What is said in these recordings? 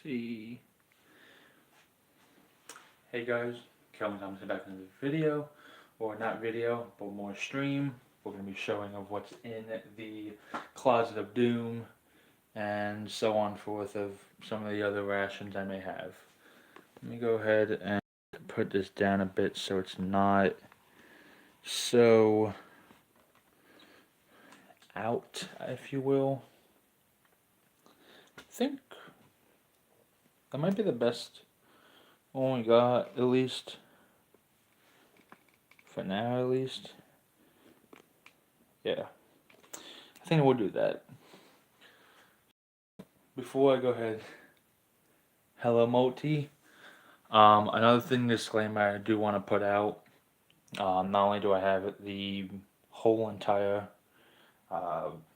see. Hey guys, Kelvin Thomas back in the video, or not video, but more stream. We're going to be showing of what's in the Closet of Doom, and so on forth of some of the other rations I may have. Let me go ahead and put this down a bit so it's not so out, if you will. I think that might be the best one we got, at least. For now, at least. Yeah. I think we'll do that. Before I go ahead, hello Moti. Another thing, disclaimer I do want to put out. Not only do I have the whole entire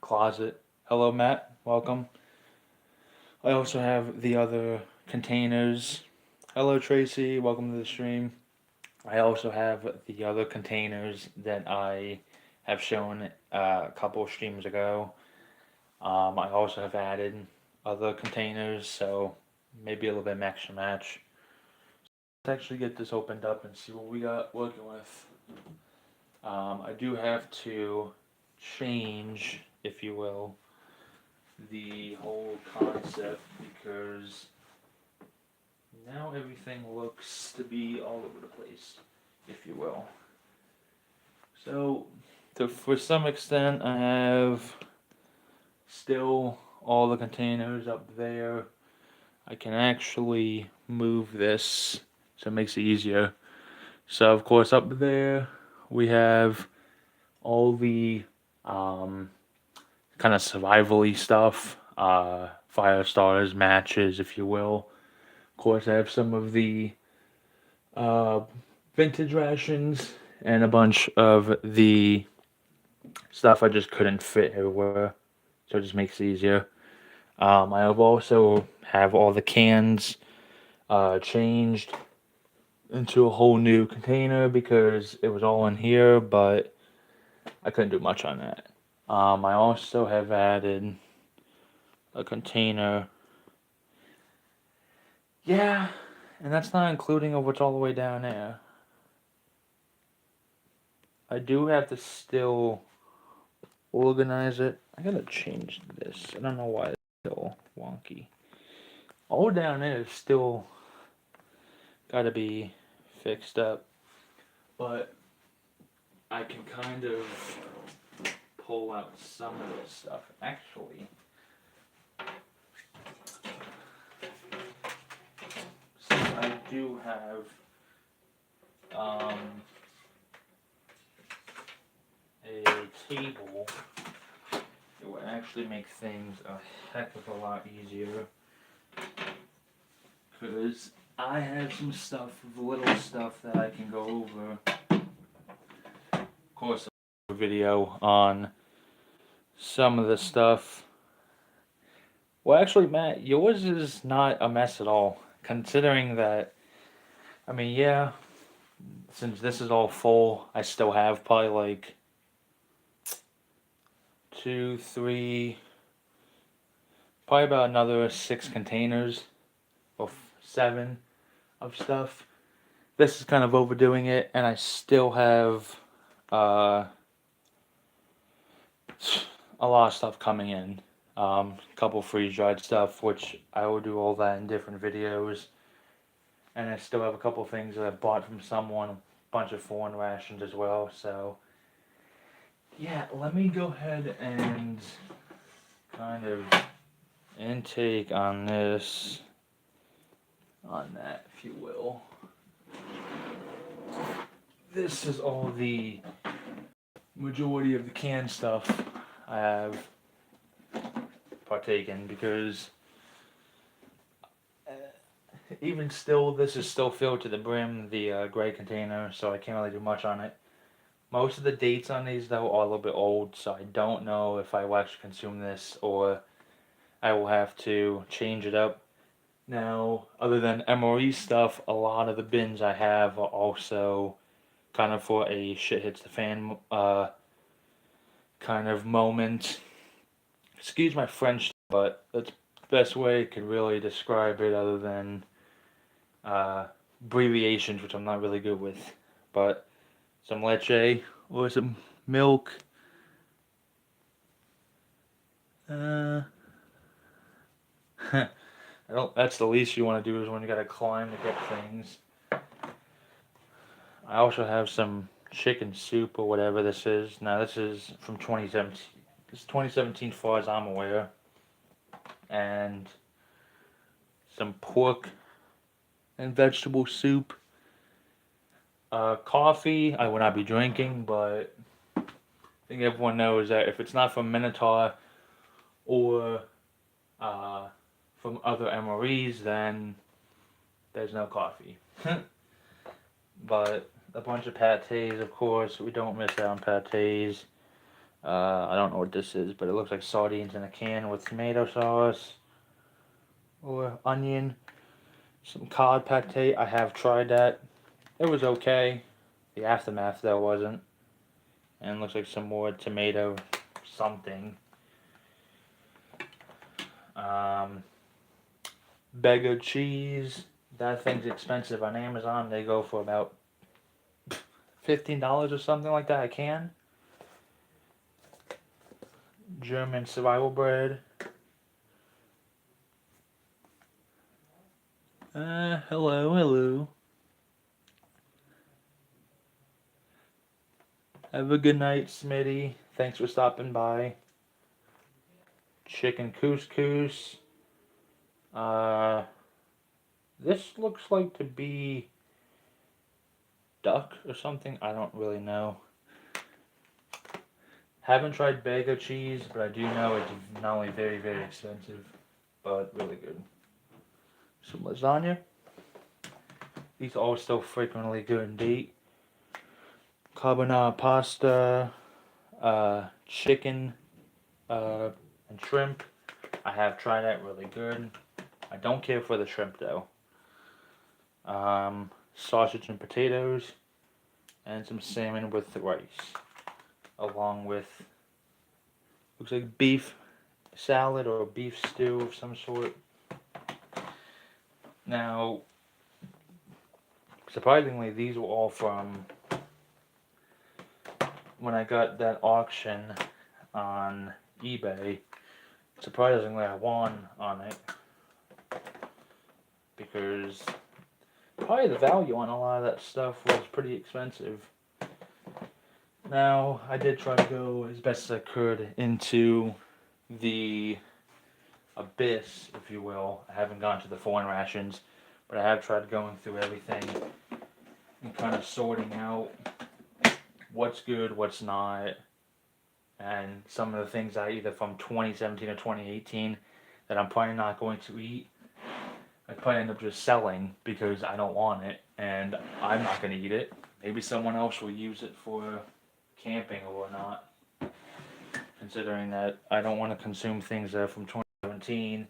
closet. Hello Matt, welcome. I also have the other containers. Hello Tracy, welcome to the stream. I also have the other containers that I have shown a couple streams ago. I also have added other containers, so maybe a little bit of extra match. Let's actually get this opened up and see what we got working with. I do have to change, if you will, the whole concept because now everything looks to be all over the place, if you will. So, for some extent, I have still all the containers up there. I can actually move this so it makes it easier. So of course up there we have all the kind of survival-y stuff, fire starters, matches, if you will. Of course I have some of the vintage rations and a bunch of the stuff I just couldn't fit everywhere, so it just makes it easier. I also have all the cans changed into a whole new container because it was all in here, but I couldn't do much on that. I also have added a container. Yeah, and that's not including of what's all the way down there. I do have to still organize it. I gotta change this. I don't know why it's still wonky. All down there is still gotta be fixed up, but I can kind of pull out some of this stuff. Actually, since I do have a table, it will actually make things a heck of a lot easier because I have some stuff, little stuff that I can go over. Of course, a video on some of the stuff. Well, actually, Matt, yours is not a mess at all, considering that, I mean, yeah, since this is all full, I still have probably like 2, 3, probably about another 6 containers or 7 of stuff. This is kind of overdoing it, and I still have a lot of stuff coming in. A couple freeze-dried stuff, which I will do all that in different videos. And I still have a couple things that I bought from someone, a bunch of foreign rations as well. So, yeah, let me go ahead and kind of intake on this, on that, if you will. This is all the majority of the canned stuff I have partaken because even still, this is still filled to the brim, the gray container, so I can't really do much on it. Most of the dates on these, though, are a little bit old, so I don't know if I will actually consume this or I will have to change it up. Now, other than MRE stuff, a lot of the bins I have are also kind of for a shit hits the fan kind of moment. Excuse my French, but that's best way I could really describe it other than abbreviations, which I'm not really good with. But some leche or some milk. I don't. That's the least you want to do is when you gotta climb to get things. I also have some chicken soup or whatever this is. Now this is from 2017. It's 2017 far as I'm aware. And some pork and vegetable soup. Coffee I will not be drinking, but I think everyone knows that if it's not from Minotaur or from other MREs, then there's no coffee. But a bunch of pâtés, of course. We don't miss out on pâtés. I don't know what this is, but it looks like sardines in a can with tomato sauce or onion. Some cod pâté. I have tried that. It was okay. The aftermath, though, wasn't. And looks like some more tomato something. Bag of cheese. That thing's expensive on Amazon. They go for about $15 or something like that a can. German survival bread. Hello. Have a good night, Smitty. Thanks for stopping by. Chicken couscous. This looks like to be duck or something. I don't really know. Haven't tried Bego cheese, but I do know it's not only very, very expensive, but really good. Some lasagna. These are all still frequently good indeed. Carbonara pasta, chicken, and shrimp. I have tried that, really good. I don't care for the shrimp though. Sausage and potatoes, and some salmon with rice, along with, looks like beef salad or beef stew of some sort. Now, surprisingly, these were all from when I got that auction on eBay. Surprisingly, I won on it because probably the value on a lot of that stuff was pretty expensive. Now, I did try to go as best as I could into the abyss, if you will. I haven't gone to the foreign rations, but I have tried going through everything and kind of sorting out what's good, what's not, and some of the things I either from 2017 or 2018 that I'm probably not going to eat. I probably end up just selling because I don't want it and I'm not going to eat it. Maybe someone else will use it for camping or whatnot. Considering that I don't want to consume things that are from 2017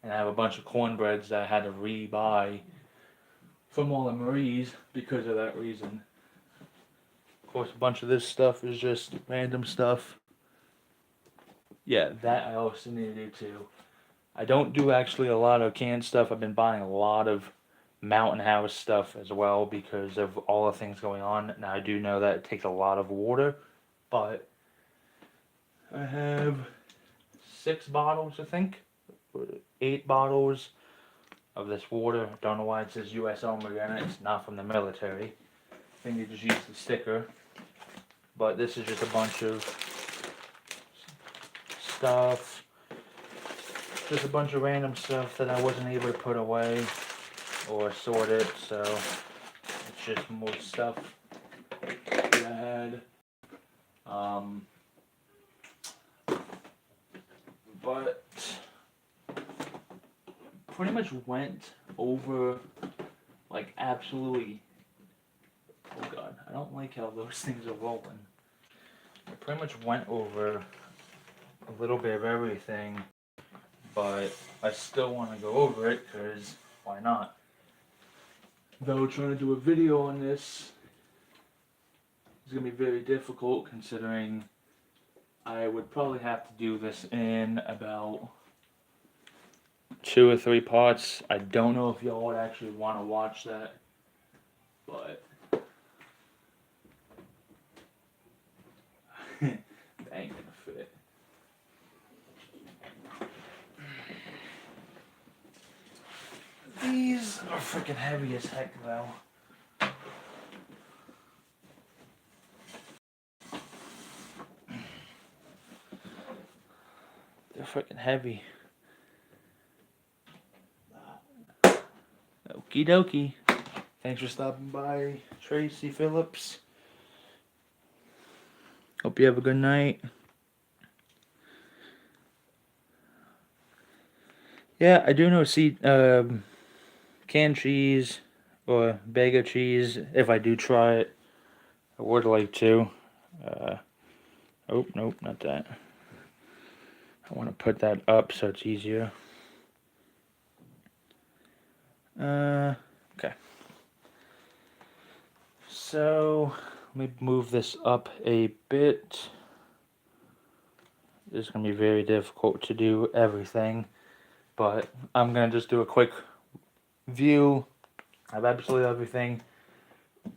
and I have a bunch of cornbreads that I had to re-buy from all the MREs because of that reason. Of course, a bunch of this stuff is just random stuff. Yeah, that I also need to do too. I don't do actually a lot of canned stuff. I've been buying a lot of Mountain House stuff as well because of all the things going on. Now I do know that it takes a lot of water, but I have 6 bottles, I think, or 8 bottles of this water. Don't know why it says US only in it. It's not from the military. I think they just used the sticker. But this is just a bunch of stuff. Just a bunch of random stuff that I wasn't able to put away or sort it, so it's just more stuff that I had. But pretty much went over like absolutely. Oh god, I don't like how those things are rolling. I pretty much went over a little bit of everything, but I still want to go over it because why not? Though trying to do a video on this is going to be very difficult considering I would probably have to do this in about 2 or 3 parts. I don't know if y'all would actually want to watch that, but that ain't gonna fit. These are freaking heavy as heck, though. They're freaking heavy. Okie dokie. Thanks for stopping by, Tracy Phillips. Hope you have a good night. Yeah, I do know canned cheese or bag of cheese. If I do try it, I would like to. Oh, nope, not that. I want to put that up so it's easier. Okay. So, let me move this up a bit. This is going to be very difficult to do everything, but I'm going to just do a quick view of absolutely everything.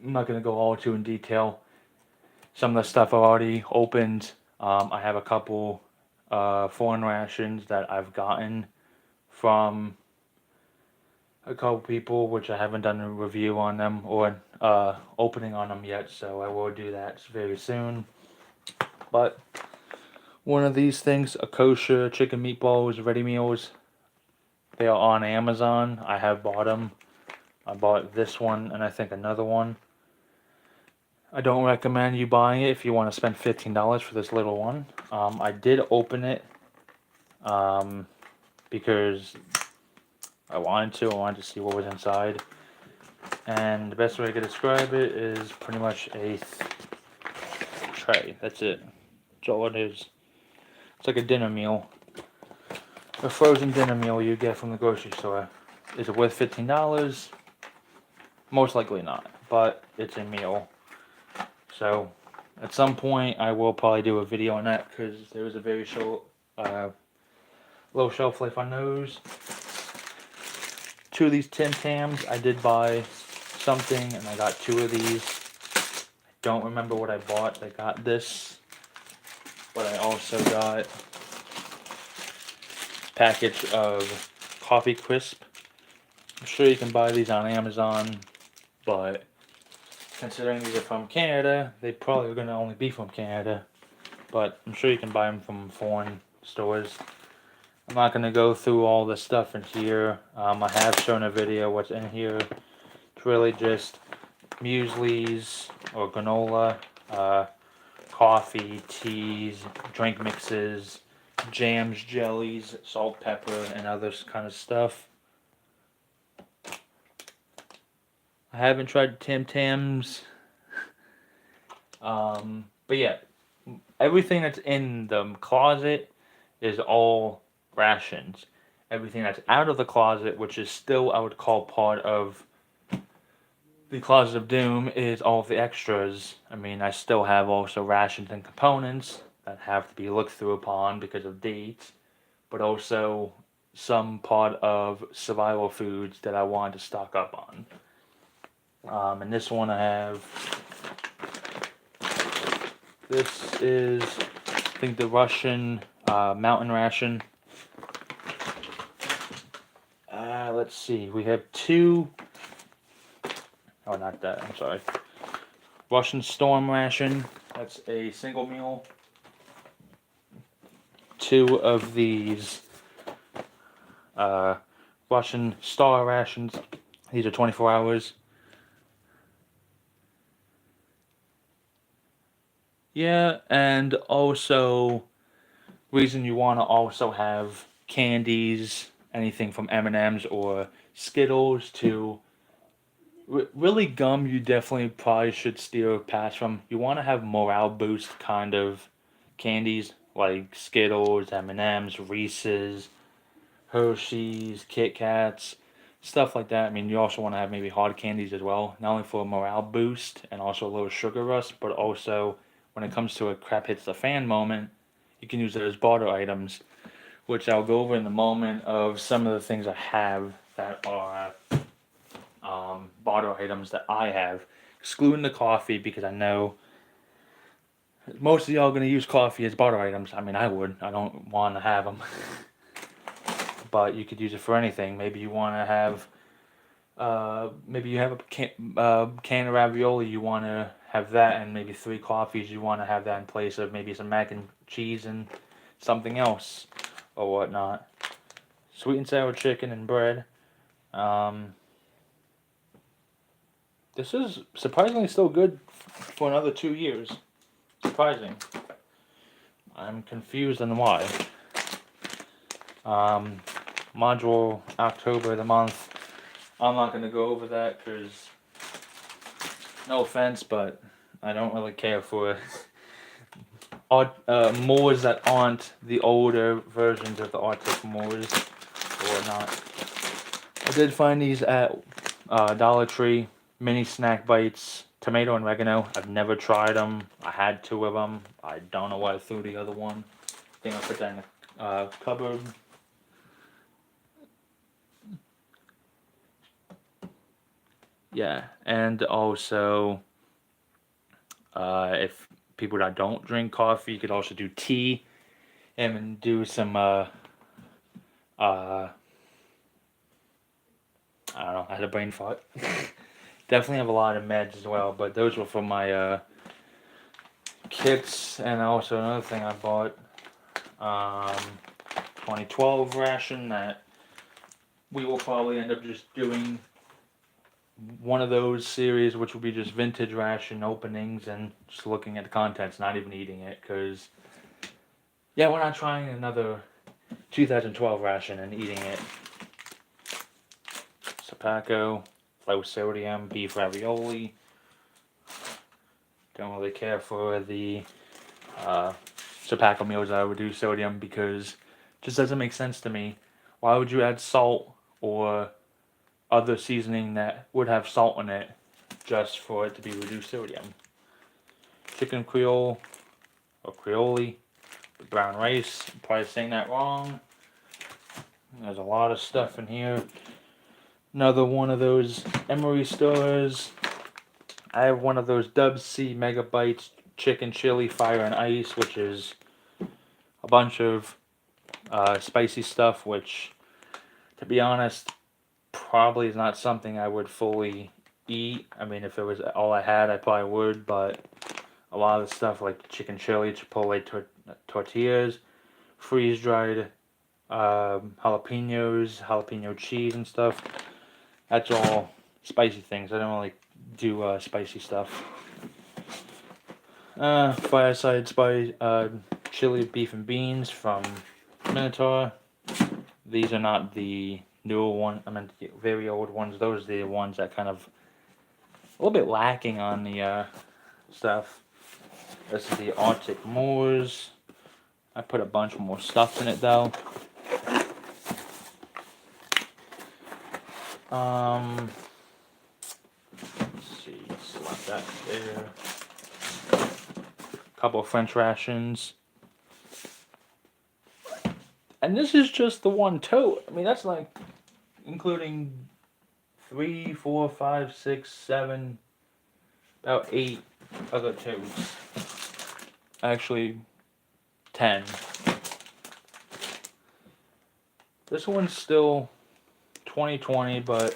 I'm not going to go all too in detail. Some of the stuff I've already opened. I have a couple foreign rations that I've gotten from a couple people, which I haven't done a review on them or opening on them yet, so I will do that very soon. But one of these things, a kosher chicken meatballs, ready meals, they are on Amazon. I have bought them. I bought this one and I think another one. I don't recommend you buying it if you want to spend $15 for this little one. I did open it because I wanted to see what was inside. And the best way I could describe it is pretty much a tray. That's it. That's all it is. It's like a dinner meal. A frozen dinner meal you get from the grocery store. Is it worth $15? Most likely not, but it's a meal. So, at some point, I will probably do a video on that because there is a very short, low shelf life on those. 2 of these Tim Tams, I did buy something, and I got 2 of these. I don't remember what I bought. I got this, but I also got a package of Coffee Crisp. I'm sure you can buy these on Amazon, but considering these are from Canada, they probably are going to only be from Canada. But I'm sure you can buy them from foreign stores. I'm not going to go through all the stuff in here. I have shown a video what's in here. It's really just mueslis or granola, coffee, teas, drink mixes, jams, jellies, salt, pepper, and other kind of stuff. I haven't tried Tim Tams. But yeah, everything that's in the closet is all rations. Everything that's out of the closet, which is still, I would call, part of the Closet of Doom, is all of the extras. I mean, I still have also rations and components that have to be looked through upon because of dates, but also some part of survival foods that I wanted to stock up on. And this one I have. This is, I think, the Russian mountain ration. Let's see. We have 2. Oh, not that. I'm sorry. Russian Storm ration. That's a single meal. 2 of these Russian Star rations. These are 24 hours. Yeah, and also reason you want to also have candies, anything from M&Ms or Skittles to really gum. You definitely probably should steer past from. You want to have morale boost kind of candies like Skittles, M&Ms, Reese's, Hershey's, Kit Kats, stuff like that. I mean, you also want to have maybe hard candies as well, not only for a morale boost and also a little sugar rush, but also when it comes to a crap hits the fan moment, you can use it as barter items, which I'll go over in a moment, of some of the things I have that are barter items that I have, excluding the coffee, because I know most of y'all gonna use coffee as barter items. I mean, I would. I don't want to have them, but you could use it for anything. Maybe you want to have, maybe you have a can of ravioli. You want to have that, and maybe 3 coffees. You want to have that in place of maybe some mac and cheese and something else or whatnot. Sweet and sour chicken and bread. Um, this is surprisingly still good for another 2 years. Surprising. I'm confused on why. Module October of the month. I'm not going to go over that because, no offense, but I don't really care for Moors that aren't the older versions of the Arctic Moors or not. I did find these at Dollar Tree, mini snack bites, tomato and oregano. I've never tried them. I had 2 of them. I don't know why I threw the other one. I think I put that in the cupboard. Yeah, and also, if people that don't drink coffee, you could also do tea and do some, I don't know, I had a brain fart. Definitely have a lot of meds as well, but those were for my kits, and also another thing I bought, 2012 ration that we will probably end up just doing one of those series, which will be just vintage ration openings and just looking at the contents, not even eating it, because, yeah, we're not trying another 2012 ration and eating it. Sapaco, low sodium, beef ravioli. Don't really care for the Sapaco meals that I would do sodium because it just doesn't make sense to me. Why would you add salt or other seasoning that would have salt in it just for it to be reduced sodium? Chicken Creole or Creole, brown rice. I'm probably saying that wrong. There's a lot of stuff in here. Another one of those MRE stores. I have one of those Dub C Megabytes chicken chili fire and ice, which is a bunch of spicy stuff, which, to be honest, probably is not something I would fully eat. I mean, if it was all I had, I probably would, but a lot of the stuff like chicken chili, chipotle tortillas, freeze-dried jalapenos, jalapeno cheese and stuff, that's all spicy things. I don't really do spicy stuff. Fireside spice, chili beef and beans from Minotaur. These are not the newer one. I mean, the very old ones. Those are the ones that kind of a little bit lacking on the stuff. This is the Arctic Moors. I put a bunch more stuff in it though. Let's see, slap that there. Couple of French rations. And this is just the one tote. I mean, that's like including 3, 4, 5, 6, 7, about 8 other totes. Actually, 10. This one's still 2020, but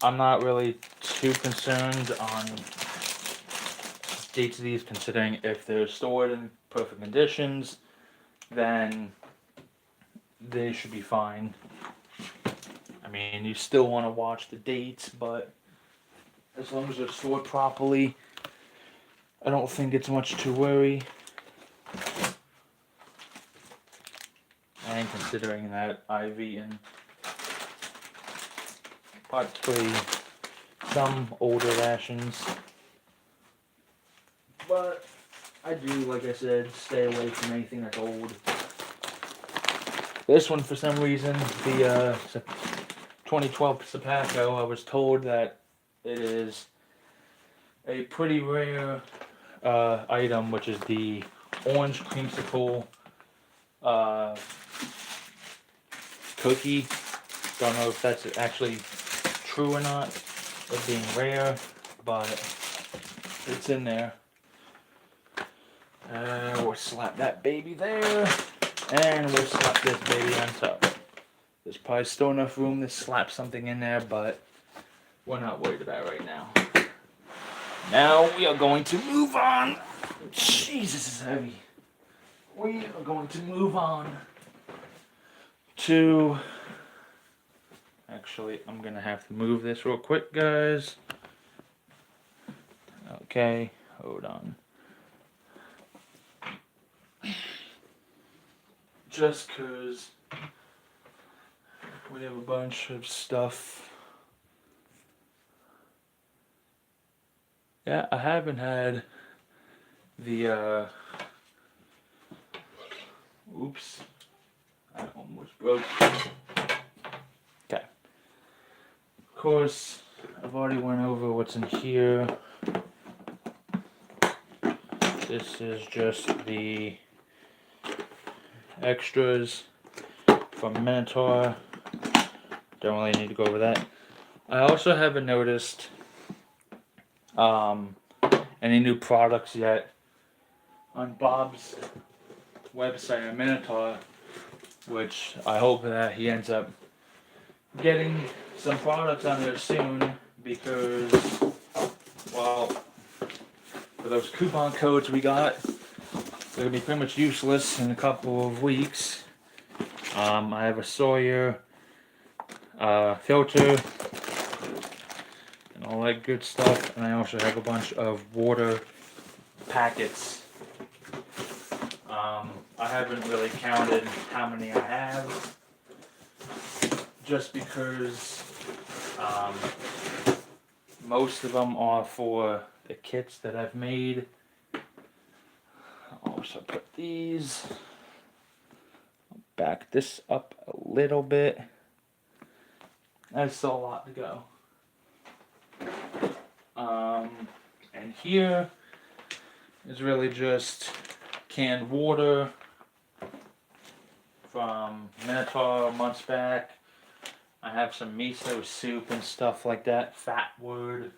I'm not really too concerned on dates of these, considering if they're stored in perfect conditions, then they should be fine. I mean, you still want to watch the dates, but as long as they're stored properly, I don't think it's much to worry. And considering that I've eaten particularly some older rations, but I do, like I said, stay away from anything that's old. This one, for some reason, the 2012 Sapaco, I was told that it is a pretty rare item, which is the orange creamsicle uh, cookie. Don't know if that's actually true or not, it being rare, but it's in there. We'll slap that baby there, and we'll slap this baby on top. There's probably still enough room to slap something in there, but we're not worried about it right now. Now we are going to move on. Jesus, this is heavy. We are going to move on to... Actually, I'm going to have to move this real quick, guys. Okay, hold on. Just because we have a bunch of stuff. Yeah, I haven't had the, oops, I almost broke. Okay. Of course, I've already went over what's in here. This is just the extras from Minotaur. Don't really need to go over that. I also haven't noticed any new products yet on Bob's website on Minotaur, which I hope that he ends up getting some products on there soon, because, well, for those coupon codes we got, they're gonna be pretty much useless in a couple of weeks. I have a Sawyer filter and all that good stuff, and I also have a bunch of water packets. I haven't really counted how many I have, just because most of them are for the kits that I've made. I'll also put these, back this up a little bit. There's still a lot to go. And here is really just canned water from Minotaur months back. I have some miso soup and stuff like that. Fat word.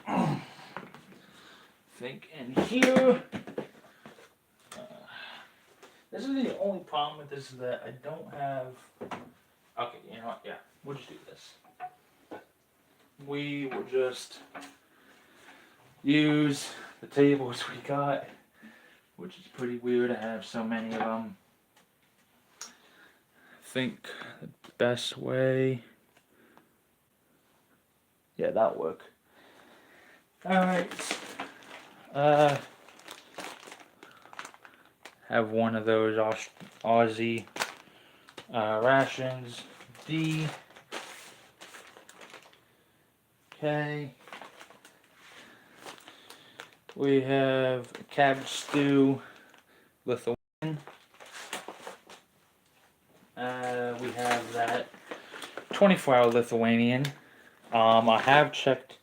I think in here. This is the only problem with this, is that I don't have. Okay, you know what? Yeah, we'll just do this. We will just use the tables we got, which is pretty weird to have so many of them. I think the best way, yeah, that'll work. Alright, have one of those Aussie rations, D. Okay. We have cabbage stew, Lithuanian. We have that 24-hour Lithuanian. I have checked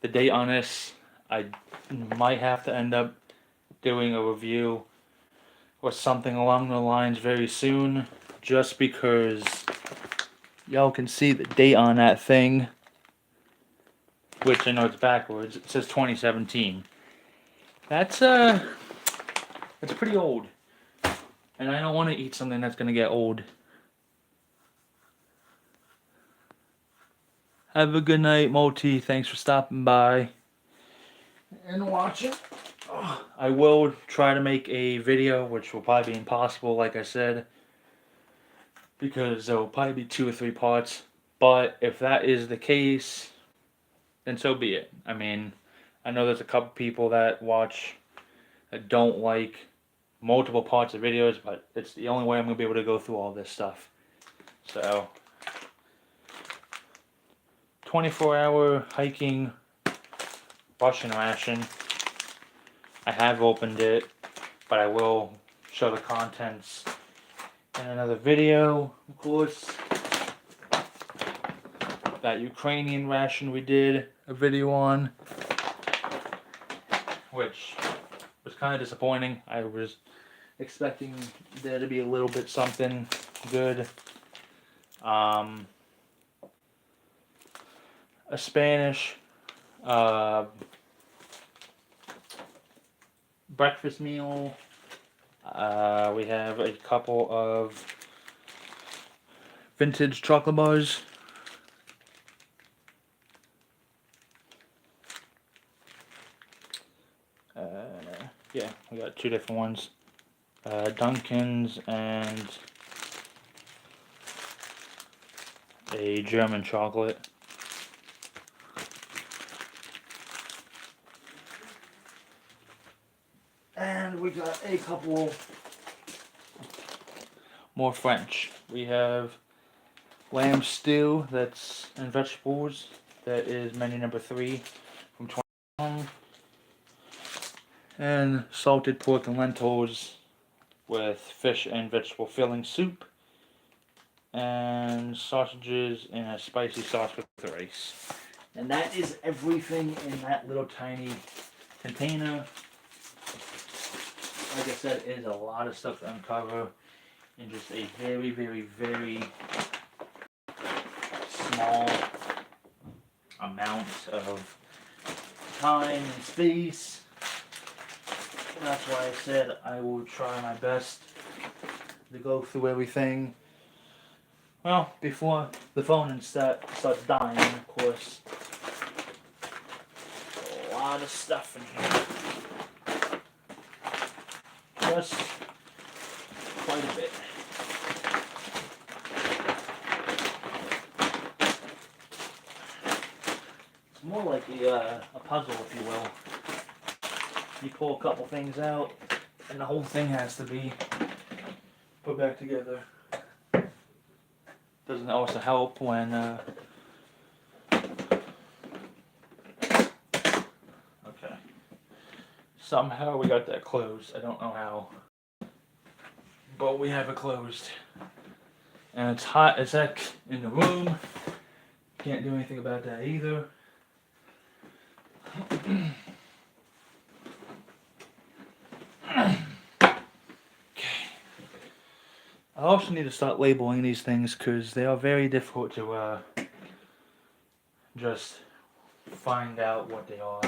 the date on this. I might have to end up doing a review or something along the lines very soon, just because y'all can see the date on that thing, which I know it's backwards. It says 2017. That's pretty old, and I don't want to eat something that's gonna get old. Have a good night, Multi. Thanks for stopping by and watching. I will try to make a video, which will probably be impossible, like I said, because there will probably be 2 or 3 parts. But if that is the case, then so be it. I mean, I know there's a couple people that watch that don't like multiple parts of videos, but it's the only way I'm going to be able to go through all this stuff. So, 24-hour hiking Russian ration. I have opened it, but I will show the contents in another video, of course. That Ukrainian ration we did a video on, which was kind of disappointing. I was expecting there to be a little bit something good. A Spanish breakfast meal. We have a couple of vintage chocolate bars. Yeah, we got two different ones. Dunkin's and a German chocolate. And we got a couple more French. We have lamb stew that's and vegetables. That is menu number 3 from 21. And salted pork and lentils with fish and vegetable filling soup. And sausages and a spicy sauce with rice. And that is everything in that little tiny container. Like I said, it is a lot of stuff to uncover in just a very, very, very small amount of time and space. And that's why I said I will try my best to go through everything. Well, before the phone starts dying, of course. A lot of stuff in here. Just quite a bit. It's more like a puzzle, if you will. You pull a couple things out, and the whole thing has to be put back together. Doesn't also help when okay. Somehow we got that closed. I don't know how. But we have it closed. And it's hot as heck in the room. Can't do anything about that either. I also need to start labeling these things because they are very difficult to just find out what they are.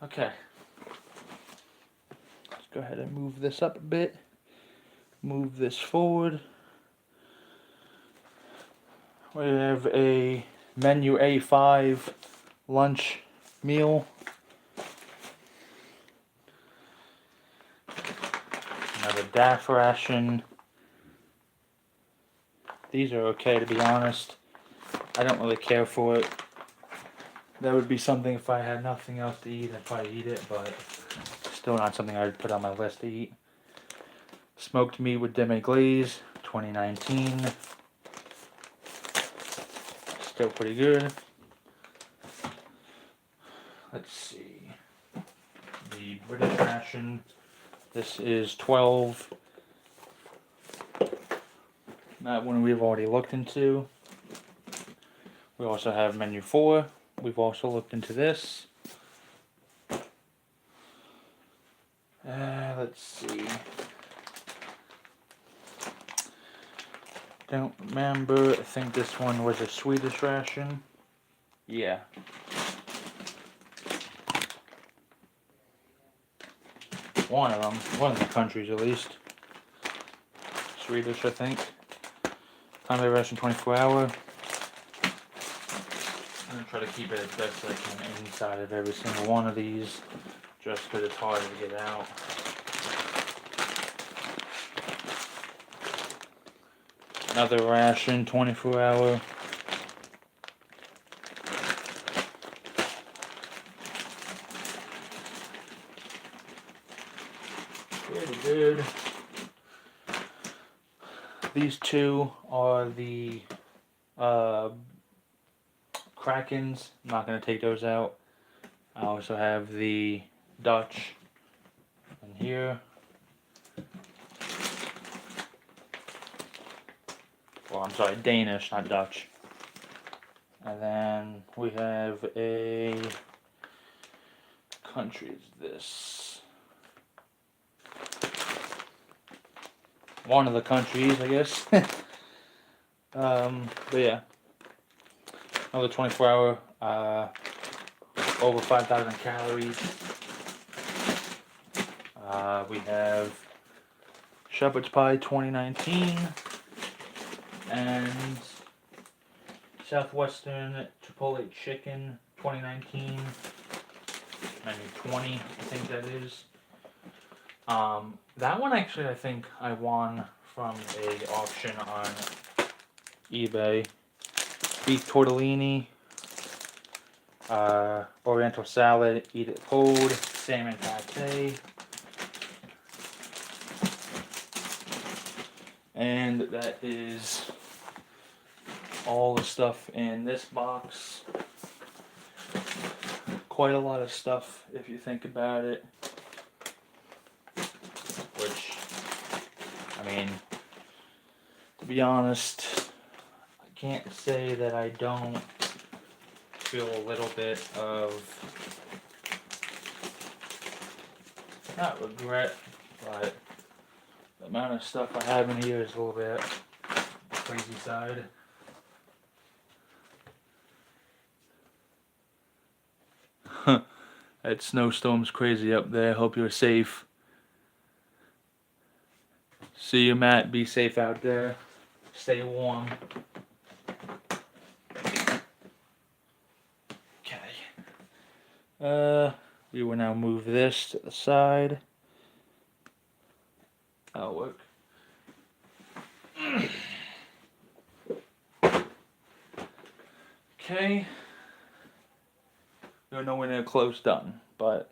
Okay. Let's go ahead and move this up a bit. Move this forward. We have a menu A5 lunch meal. Another DAF ration. These are okay, to be honest. I don't really care for it. That would be something if I had nothing else to eat, I'd probably eat it, but still not something I'd put on my list to eat. Smoked meat with demi glaze, 2019. Still pretty good. Let's see. The British ration. This is 12. That one we've already looked into. We also have menu 4. We've also looked into this. Let's see. Don't remember. I think this one was a Swedish ration. Yeah. One of them. One of the countries, at least. Swedish, I think. Time ration 24 hour. I'm going to try to keep it as best as I can inside of every single one of these. Just because it's hard to get out. Another ration, 24 hour. Pretty good. These two are the Krakens. I'm not going to take those out. I also have the Dutch in here. Well, I'm sorry, Danish, not Dutch. And then we have a country is this. One of the countries, I guess. But yeah. Another 24-hour, over 5,000 calories. We have Shepherd's Pie 2019 and Southwestern Chipotle Chicken 2019. Menu 20, I think that is. That one actually I think I won from a auction on eBay. Beef tortellini, oriental salad, eat it cold, salmon pate. And that is all the stuff in this box. Quite a lot of stuff if you think about it. Which, I mean, to be honest, I can't say that I don't feel a little bit of, not regret, but the amount of stuff I have in here is a little bit crazy side. That snowstorm's crazy up there. Hope you're safe. See you, Matt. Be safe out there. Stay warm. Okay. We will now move this to the side. That'll work. Okay. We're nowhere near close done, but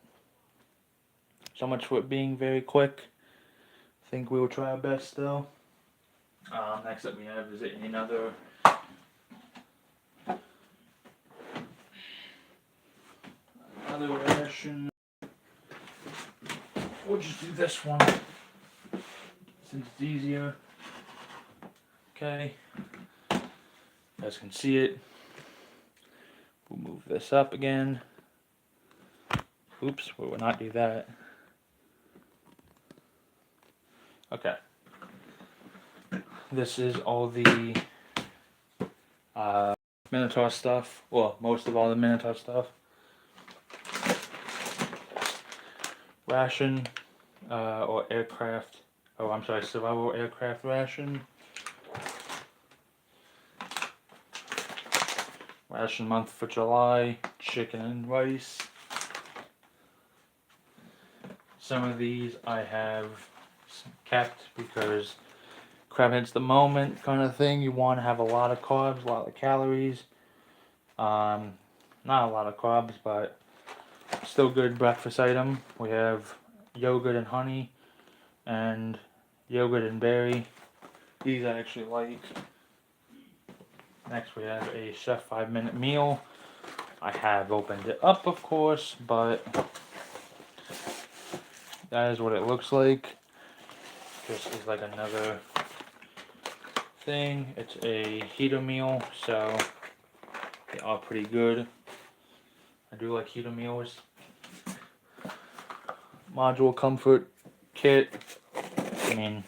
so much for it being very quick. I think we will try our best though. Next up we have is another ration. We'll just do this one since it's easier. Okay. You guys can see it. We'll move this up again. Oops, we will not do that. Okay. This is all the Minotaur stuff. Well, most of all the Minotaur stuff. Ration, or aircraft. Oh, I'm sorry, survival aircraft ration. Ration month for July, chicken and rice. Some of these I have kept because crab hits the moment kind of thing. You want to have a lot of carbs, a lot of calories. Not a lot of carbs, but still good breakfast item. We have yogurt and honey and yogurt and berry. These I actually like. Next we have a Chef 5-minute meal. I have opened it up, of course, but that is what it looks like. This is like another thing. It's a heater meal, so they are pretty good. I do like heater meals. Module comfort kit. I mean,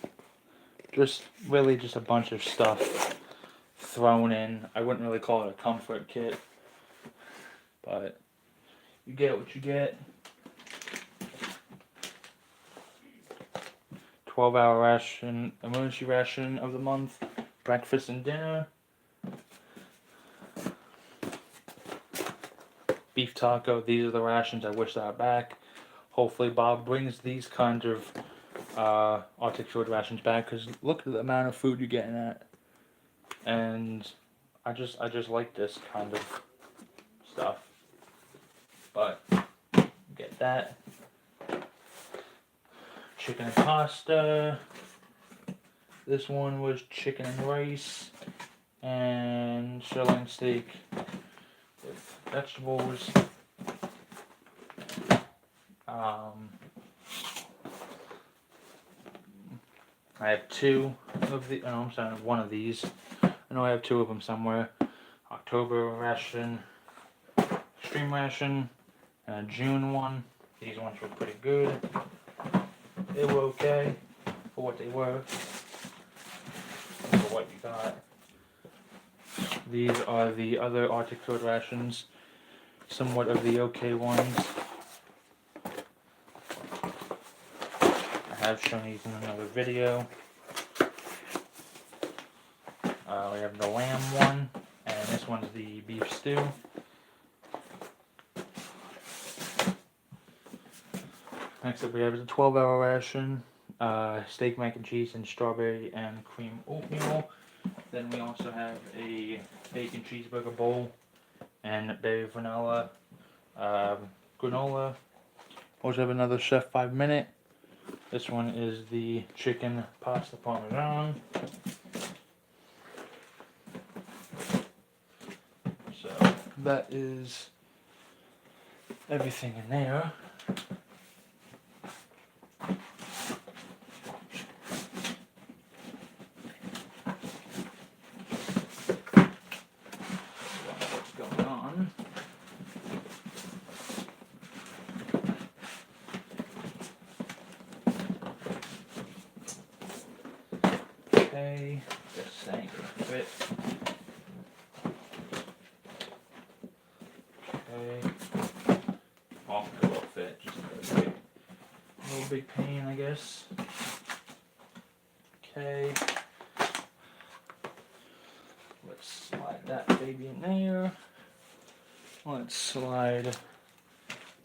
just really just a bunch of stuff thrown in. I wouldn't really call it a comfort kit, but you get what you get. 12-hour ration, emergency ration of the month, breakfast and dinner. Beef taco, these are the rations I wish I had back. Hopefully Bob brings these kinds of Arctic Field rations back, because look at the amount of food you're getting at. And I just like this kind of stuff. But get that. Chicken and pasta. This one was chicken and rice and sirloin steak with vegetables. I have two of the. Oh, I'm sorry, one of these. I know I have two of them somewhere. October ration, stream ration, and a June one. These ones were pretty good. They were okay for what they were, for what you got. These are the other Arctic Code rations, somewhat of the okay ones. I have shown these in another video. We have the lamb one, and this one's the beef stew. Next up we have the 12-hour ration, steak, mac and cheese, and strawberry and cream oatmeal. Then we also have a bacon cheeseburger bowl and berry vanilla granola. Also have another Chef 5 Minute. This one is the chicken pasta parmesan. So that is everything in there. What's going on? Okay, just saying a bit. Okay. Oh, it will fit. Just a little big pain, I guess. Okay. Let's slide that baby in there. Let's slide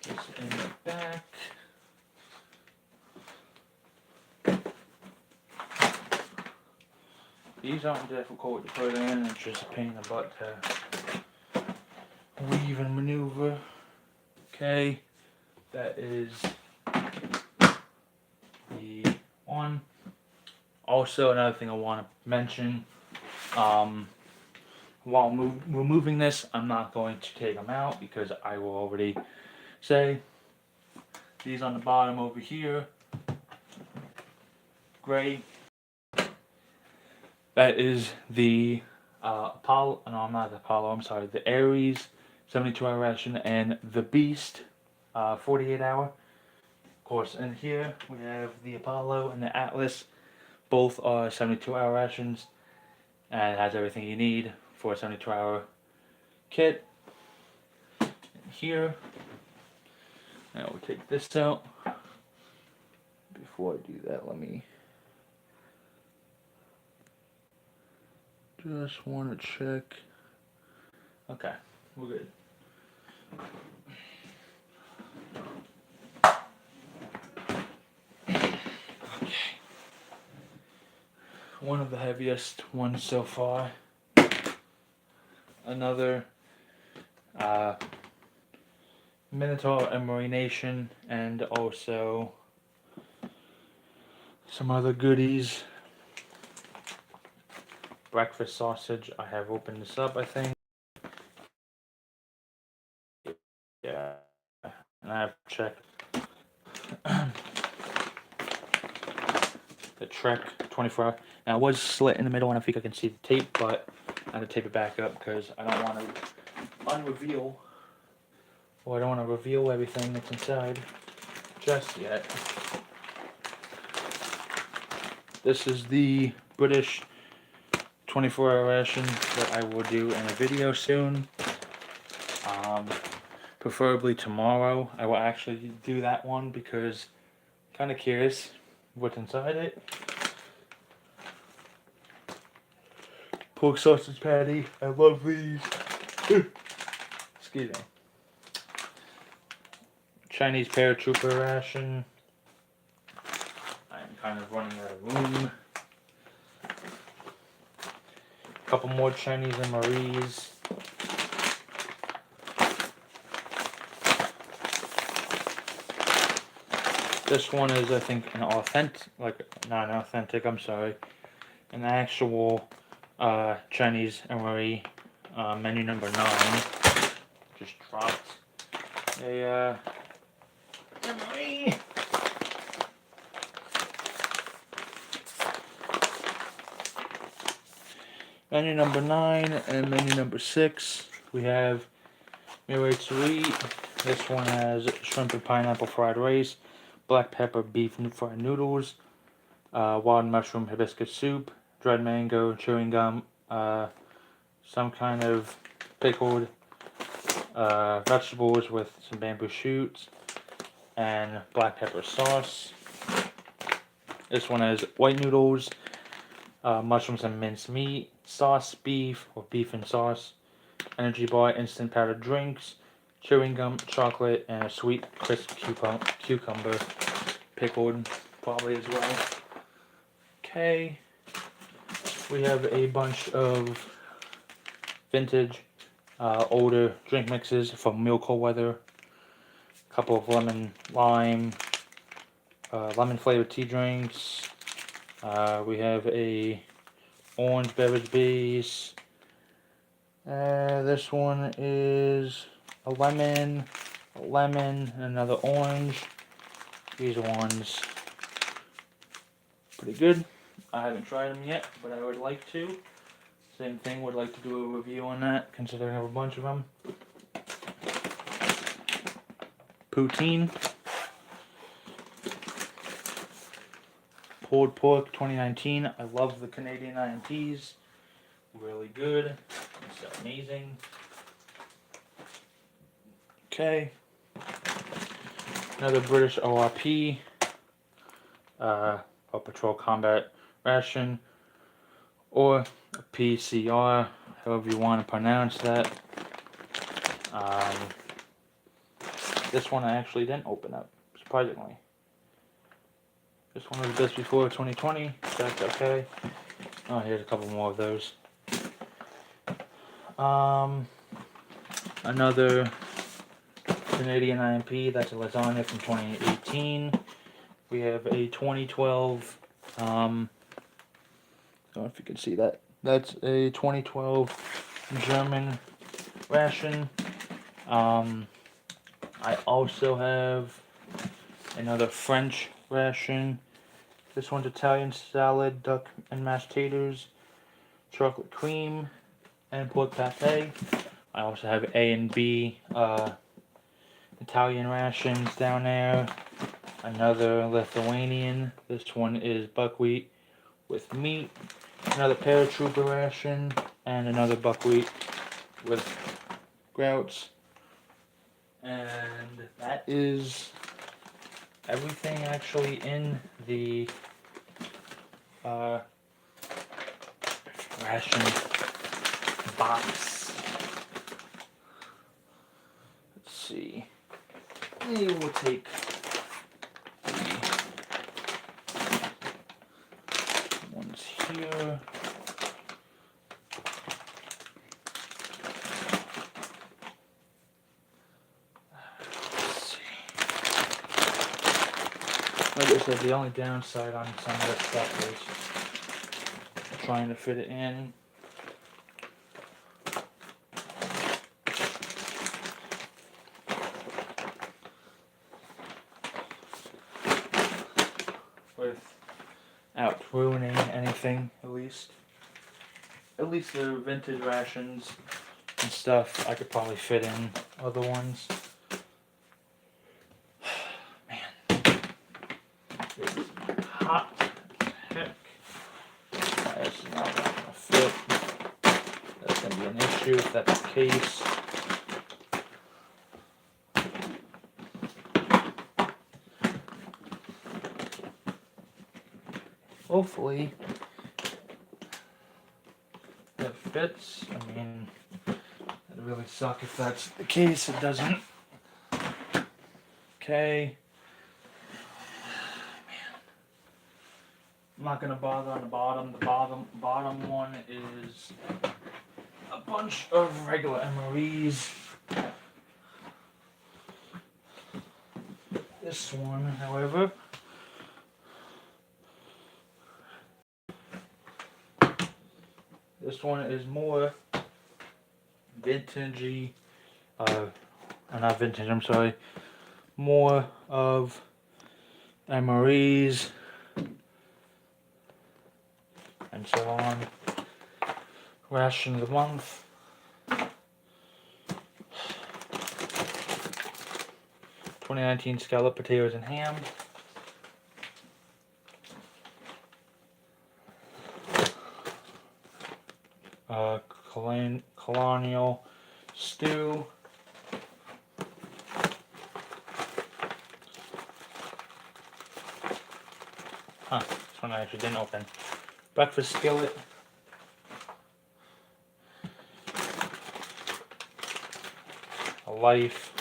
this in the back. These aren't difficult to put in, it's just a pain in the butt to weave and maneuver. Okay, that is the one. Also, another thing I want to mention, while removing this, I'm not going to take them out because I will already say these on the bottom over here, gray. That is the Apollo, no, not the Apollo, I'm sorry, the Aries 72-hour ration and the Beast 48-hour. Of course, in here we have the Apollo and the Atlas. Both are 72-hour rations and it has everything you need for a 72-hour kit. And here, now we'll take this out. Before I do that, let me just want to check. Okay, we're good. Okay. One of the heaviest ones so far. Another Minotaur MRE Nation, and also some other goodies. Breakfast sausage. I have opened this up, I think. Yeah, and I have checked the Trek 24-hour. Now, it was slit in the middle, and I think I can see the tape, but I had to tape it back up because I don't want to unreveal, or I don't want to reveal everything that's inside just yet. This is the British 24-hour ration that I will do in a video soon. Preferably tomorrow. I will actually do that one because I'm kind of curious what's inside it. Pork sausage patty. I love these. Excuse me. Chinese paratrooper ration. I'm kind of running out of room. A couple more Chinese MREs. This one is, I think, an authentic, not an authentic, I'm sorry, an actual Chinese MRE, menu number 9. Just dropped a MRE. Menu number 9 and menu number 6. We have MRE. This one has shrimp and pineapple fried rice, black pepper beef fried noodles, wild mushroom hibiscus soup, dried mango, chewing gum, some kind of pickled vegetables with some bamboo shoots, and black pepper sauce. This one has white noodles, mushrooms and minced meat, sauce beef or beef and sauce, energy bar, instant powdered drinks, chewing gum, chocolate, and a sweet crisp cucumber, pickled probably as well. Okay, we have a bunch of vintage, older drink mixes from Real Cold Weather, a couple of lemon flavored tea drinks. We have a orange beverage base. This one is a lemon, and another orange. These ones pretty good. I haven't tried them yet, but I would like to. Same thing, would like to do a review on that, considering I have a bunch of them. Poutine. Pulled pork 2019. I love the Canadian IMPs. Really good. It's amazing. Okay. Another British ORP. Or Patrol Combat Ration. Or a PCR, however you want to pronounce that. This one I actually didn't open up, surprisingly. This one was just before 2020, that's okay. Oh, here's a couple more of those. Another Canadian IMP, that's a lasagna from 2018. We have a 2012, I don't know if you can see that. That's a 2012 German ration. I also have another French ration. This one's Italian salad, duck and mashed taters, chocolate cream, and pork pate. I also have A and B Italian rations down there. Another Lithuanian. This one is buckwheat with meat. Another paratrooper ration, and another buckwheat with grouts. And that is everything actually in the ration box. Let's see. Maybe we'll take the ones here. Like I said, the only downside on some of this stuff is trying to fit it in. Without ruining anything, at least. At least the vintage rations and stuff, I could probably fit in other ones. Hot as heck. That's not going to fit. That's going to be an issue if that's the case. Hopefully that fits. I mean, it'd really suck if that's the case. It doesn't. Okay. I'm not gonna bother on the bottom. The bottom one is a bunch of regular MREs. This one, however, this one is more vintagey. Not vintage. I'm sorry. More of MREs. And so on. ration of the month. (2019) scallop potatoes and ham. Colonial stew. Huh, this one I actually didn't open. Breakfast skillet. A life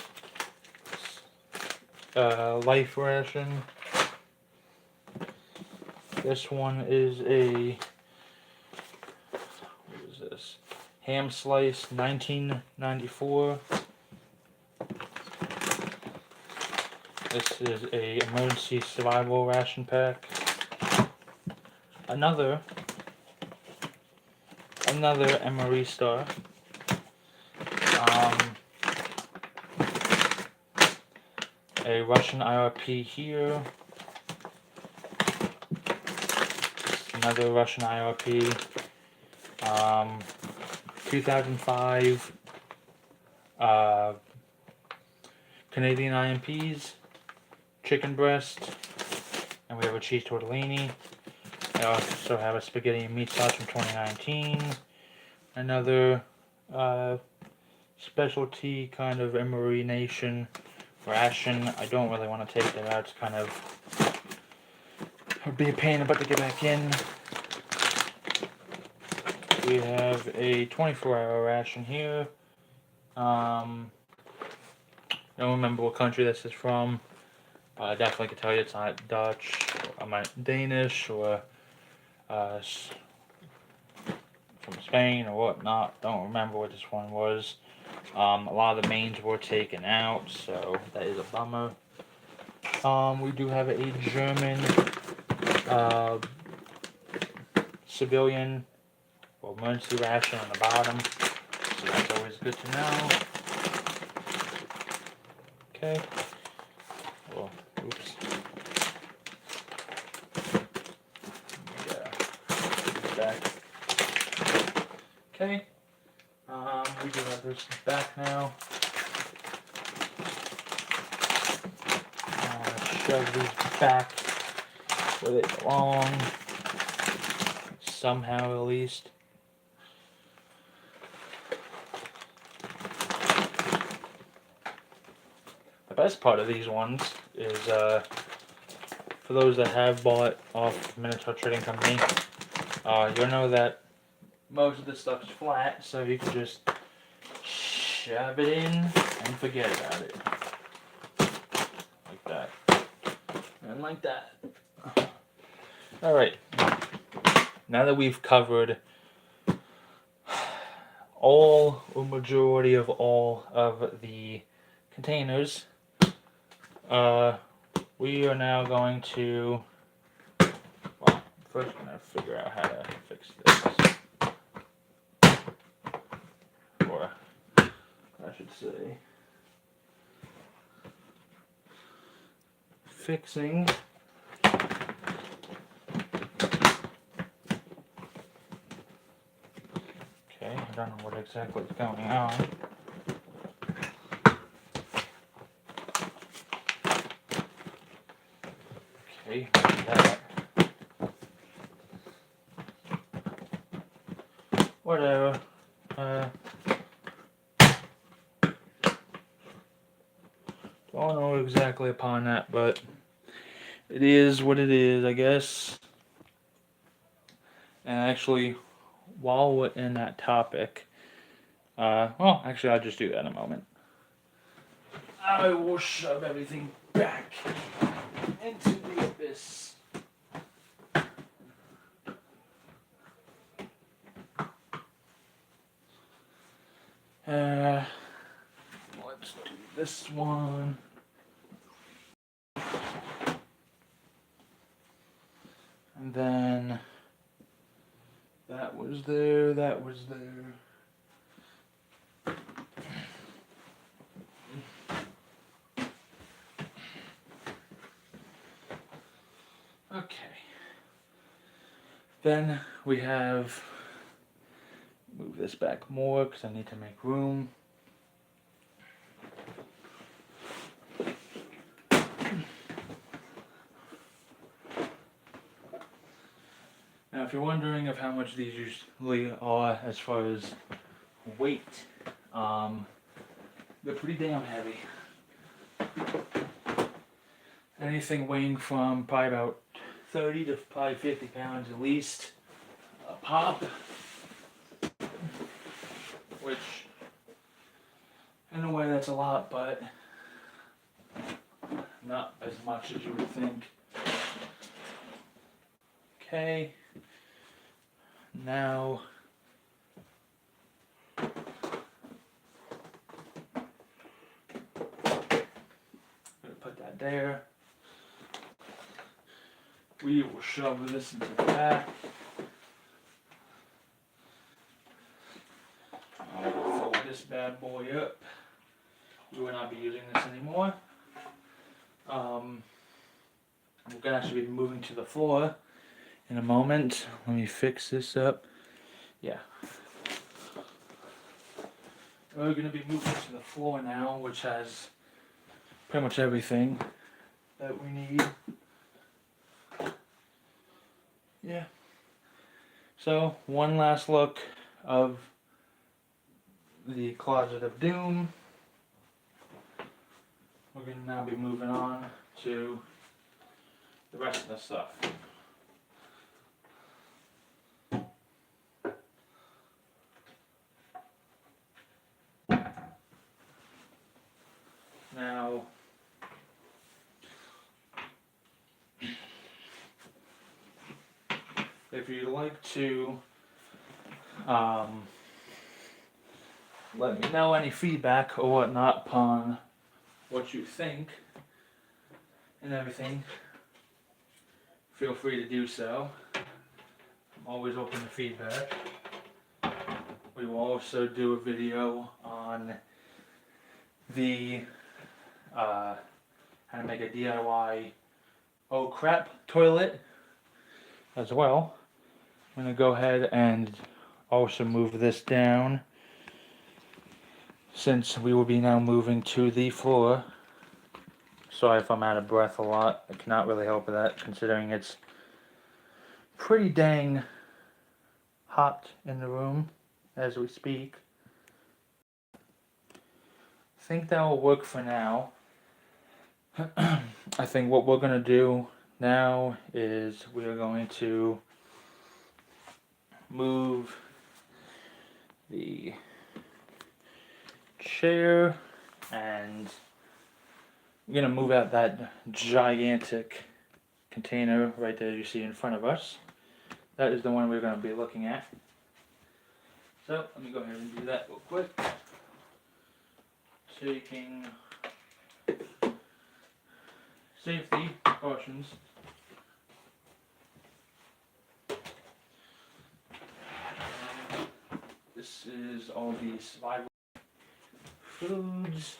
ration. This one is a, what is this? Ham slice, 1994. This is a emergency survival ration pack. Another MRE star. A Russian IRP here. Another Russian IRP. 2005 Canadian IMPs. Chicken breast. And we have a cheese tortellini. I also have a spaghetti and meat sauce from 2019. Another specialty kind of MRE Nation ration. I don't really want to take that out. It's kind of, it would be a pain about to get back in. We have a 24-hour ration here. Don't remember what country this is from. I definitely can tell you it's not Dutch, or Danish, or from Spain or whatnot. Don't remember what this one was. A lot of the mains were taken out, so that is a bummer. We do have a German civilian or emergency ration on the bottom, so that's always good to know. Okay. Well, oops. Back. Okay. We do have this back now. Shove these back where they belong. Somehow, at least. The best part of these ones is, for those that have bought off Minotaur Trading Company, you'll know that most of this stuff's flat, so you can just shove it in and forget about it. Like that. And like that. Alright. Now that we've covered all or majority of all of the containers, we are now going to, well, first I'm going to figure out how to fix this. Or, I should say, fixing okay, I don't know what exactly is going on. Okay, that. Whatever. Don't know exactly upon that, but it is what it is, I guess. And actually, while we're in that topic, well, actually, I'll just do that in a moment. I will shove everything back into the abyss. Let's do this one. And then that was there, that was there. Okay. Then we have this back more because I need to make room. Now, if you're wondering of how much these usually are as far as weight, they're pretty damn heavy. Anything weighing from probably about 30 to probably 50 pounds at least a pop, which in a way that's a lot, but not as much as you would think. Okay, now I'm gonna put that there. We will shove this into the back. Fold this bad boy up. We will not be using this anymore. We're gonna actually be moving to the floor in a moment. Let me fix this up. Yeah. We're gonna be moving to the floor now, which has pretty much everything that we need. Yeah. So, one last look of the Closet of Doom. We're going to now be moving on to the rest of the stuff. Now, if you'd like to let me know any feedback or whatnot upon what you think and everything, feel free to do so. I'm always open to feedback. We will also do a video on the how to make a DIY oh crap toilet as well. I'm going to go ahead and also move this down since we will be now moving to the floor. Sorry if I'm out of breath a lot. I cannot really help with that considering it's pretty dang hot in the room as we speak. I think that will work for now. I think what we're going to do now is we are going to move the chair and we're going to move out that gigantic container right there you see in front of us. That is the one we're going to be looking at. So let me go ahead and do that real quick. Taking safety precautions. This is all the survival foods.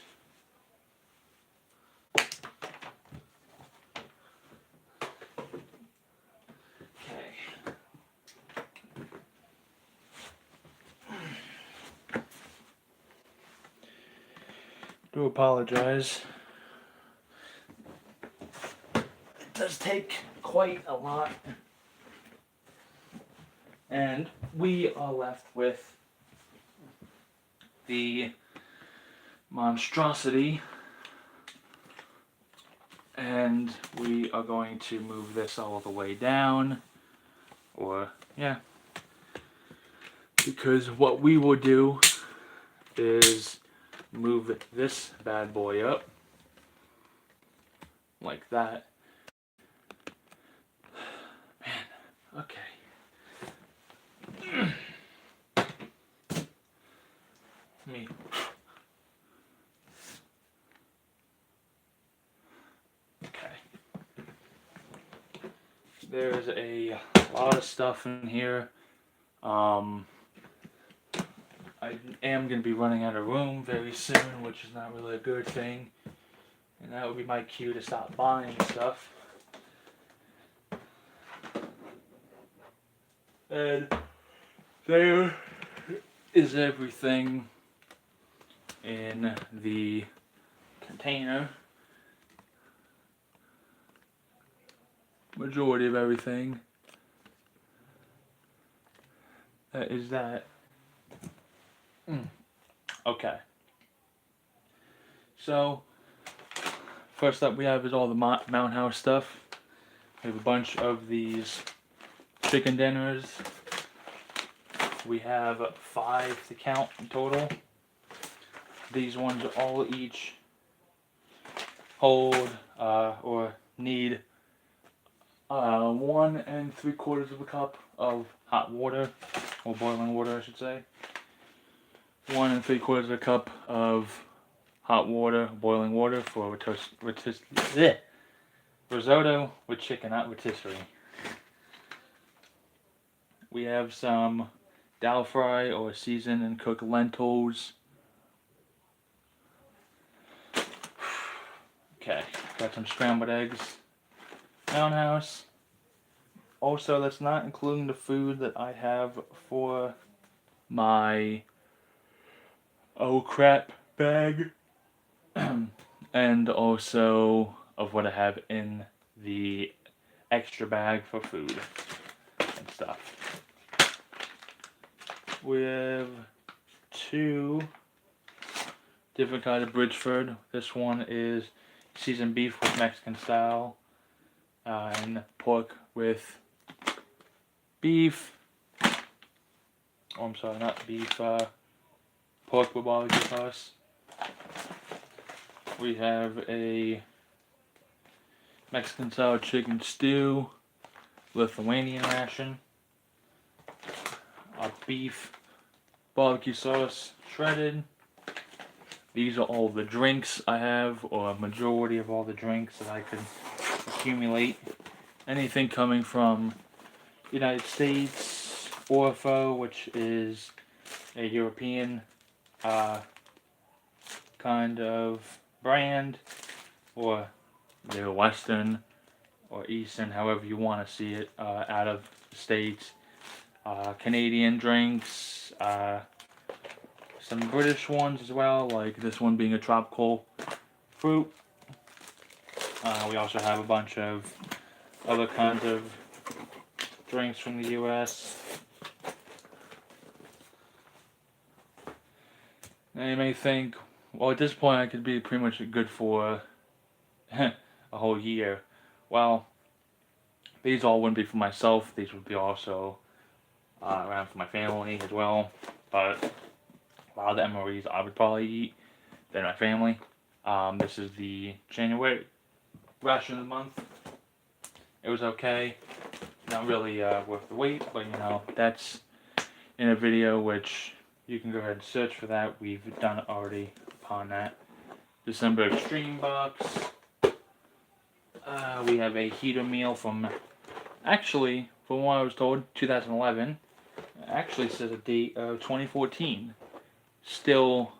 Do apologize. It does take quite a lot. And we are left with the monstrosity. And we are going to move this all the way down. Or, yeah. Because what we will do is move this bad boy up like that. Man, okay. Me. Okay. There's a lot of stuff in here. I am going to be running out of room very soon, which is not really a good thing. And that would be my cue to stop buying stuff. And there is everything in the container. Majority of everything. That is that. Okay. So, first up we have is all the Mount House stuff. We have a bunch of these chicken dinners. We have 5 to count in total. These ones all each hold or need 1 3/4 of a cup of hot water, or boiling water I should say. 1 3/4 of a cup of hot water, boiling water for risotto with chicken, not rotisserie. We have some dal fry or seasoned and cooked lentils. Okay, got some scrambled eggs. Roundhouse. Also, that's not including the food that I have for my oh crap bag. And also of what I have in the extra bag for food and stuff. We have 2 different kinds of Bridgeford. This one is seasoned beef with Mexican style, and pork with beef. Oh, I'm sorry, not beef. Pork with barbecue sauce. We have a Mexican style chicken stew, Lithuanian ration, a beef barbecue sauce shredded. These are all the drinks I have, or a majority of all the drinks that I could accumulate. Anything coming from United States, Orfo, which is a European kind of brand, or they're Western or Eastern, however you want to see it, out of the States. Canadian drinks, some British ones as well, like this one being a tropical fruit. We also have a bunch of other kinds of drinks from the US. Now you may think, well, at this point I could be pretty much good for a whole year. Well, these all wouldn't be for myself. These would be also around for my family as well. But a lot of the MREs I would probably eat than my family. This is the January ration of the month. It was okay. Not really worth the wait, but you know, that's in a video which you can go ahead and search for that. We've done it already upon that. December Extreme box. We have a heater meal from, actually, from what I was told, 2011. It actually says a date of 2014. Still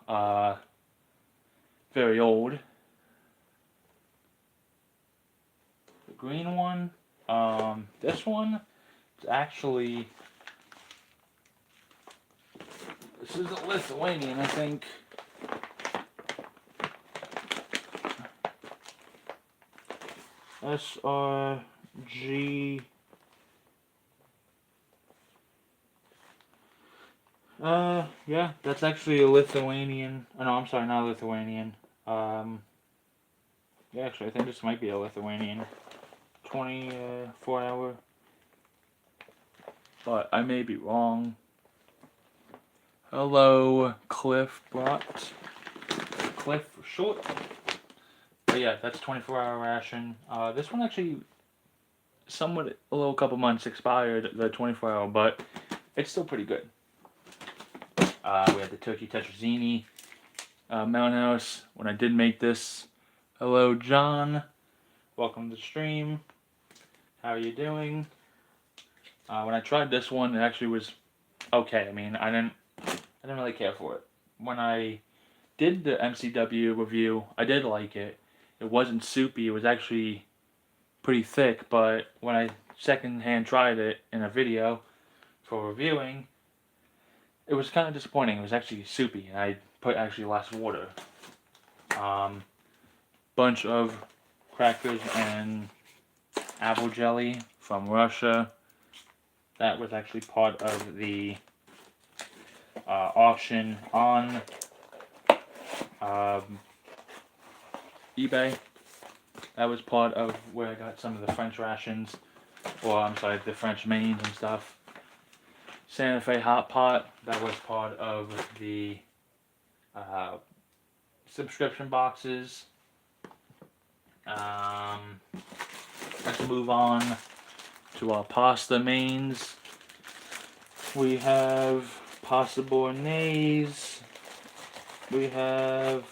very old. The green one, this one is actually, this is a Lithuanian, I think. SRG. Yeah, that's actually a Lithuanian. Oh, no, I'm sorry, not Lithuanian. Yeah, actually, I think this might be a Lithuanian 24-hour. But I may be wrong. Hello, Cliff Brought. Cliff for short. But yeah, that's 24-hour ration. This one actually somewhat a little couple months expired, the 24-hour, but it's still pretty good. We have the turkey tetrazzini, Mount House. When I did make this, hello John, welcome to the stream. How are you doing? When I tried this one, it actually was okay. I mean, I didn't really care for it. When I did the MCW review, I did like it. It wasn't soupy. It was actually pretty thick. But when I secondhand tried it in a video for reviewing, it was kind of disappointing. It was actually soupy, and I put actually less water. Bunch of crackers and apple jelly from Russia. That was actually part of the auction on um, eBay. That was part of where I got some of the French rations, or I'm sorry, the French mains and stuff. Santa Fe Hot Pot, that was part of the uh, subscription boxes. Let's move on to our pasta mains. We have pasta bolognese. We have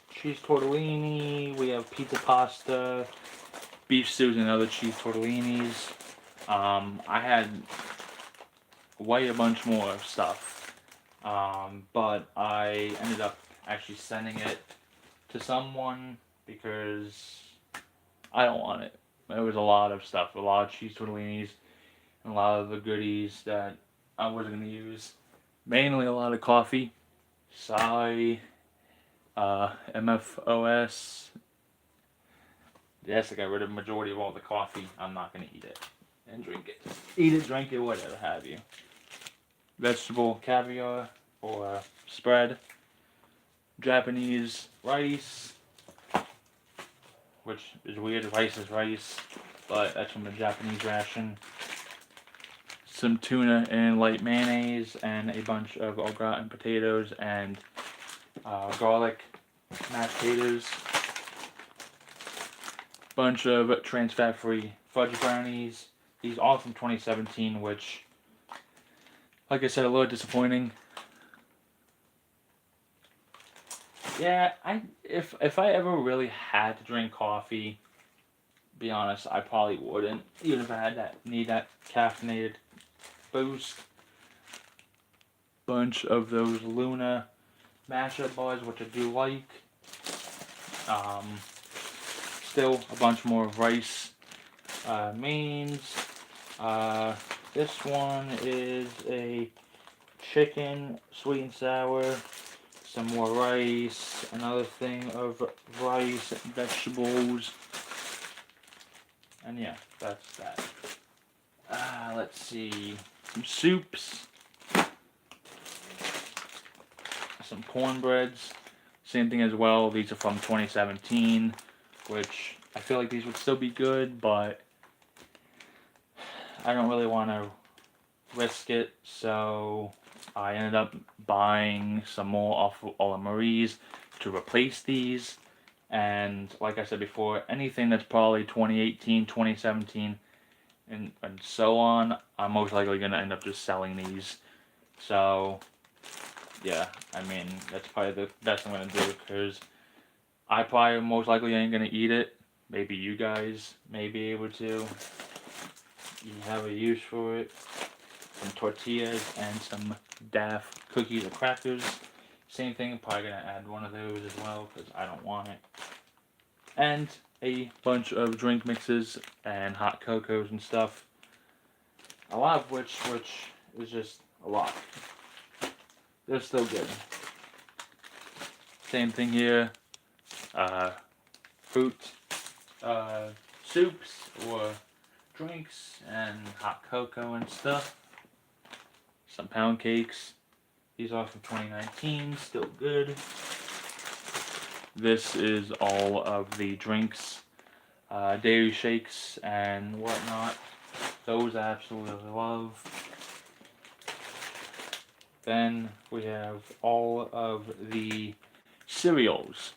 cheese tortellini. We have pizza pasta, beef stews, and other cheese tortellinis. I had way a bunch more stuff, but I ended up actually sending it to someone because I don't want it. There was a lot of stuff, a lot of cheese tortellinis, and a lot of the goodies that I wasn't going to use. Mainly a lot of coffee. Sorry, MFOS. Yes, I got rid of the majority of all the coffee. I'm not going to eat it and drink it. Eat it, drink it, whatever have you. Vegetable caviar or spread. Japanese rice, which is weird. Rice is rice, but that's from the Japanese ration. Some tuna and light mayonnaise, and a bunch of au gratin potatoes and garlic mashed potatoes. Bunch of trans fat free fudge brownies. These all from 2017, which, like I said, a little disappointing. Yeah, if I ever really had to drink coffee, be honest, I probably wouldn't. Even if I had that caffeinated boost. Bunch of those Luna mashup bars, which I do like. Still a bunch more rice mains. This one is a chicken sweet and sour. Some more rice, another thing of rice, vegetables, and yeah, that's that. Let's see, some soups, some cornbreads, same thing as well. These are from 2017, which I feel like these would still be good, but I don't really want to risk it, so I ended up buying some more off of all the MREs to replace these. And like I said before, anything that's probably 2018, 2017, and so on, I'm most likely going to end up just selling these. So, yeah, I mean, that's probably the best I'm going to do, because I probably most likely ain't going to eat it. Maybe you guys may be able to. You have a use for it. Some tortillas and some Daff cookies or crackers. Same thing, I'm probably going to add one of those as well, because I don't want it. And a bunch of drink mixes and hot cocos and stuff. A lot of which is just a lot. They're still good. Same thing here. Fruit, soups or drinks and hot cocoa and stuff. Some pound cakes. These are from 2019, still good. This is all of the drinks, dairy shakes and whatnot. Those I absolutely love. Then we have all of the cereals,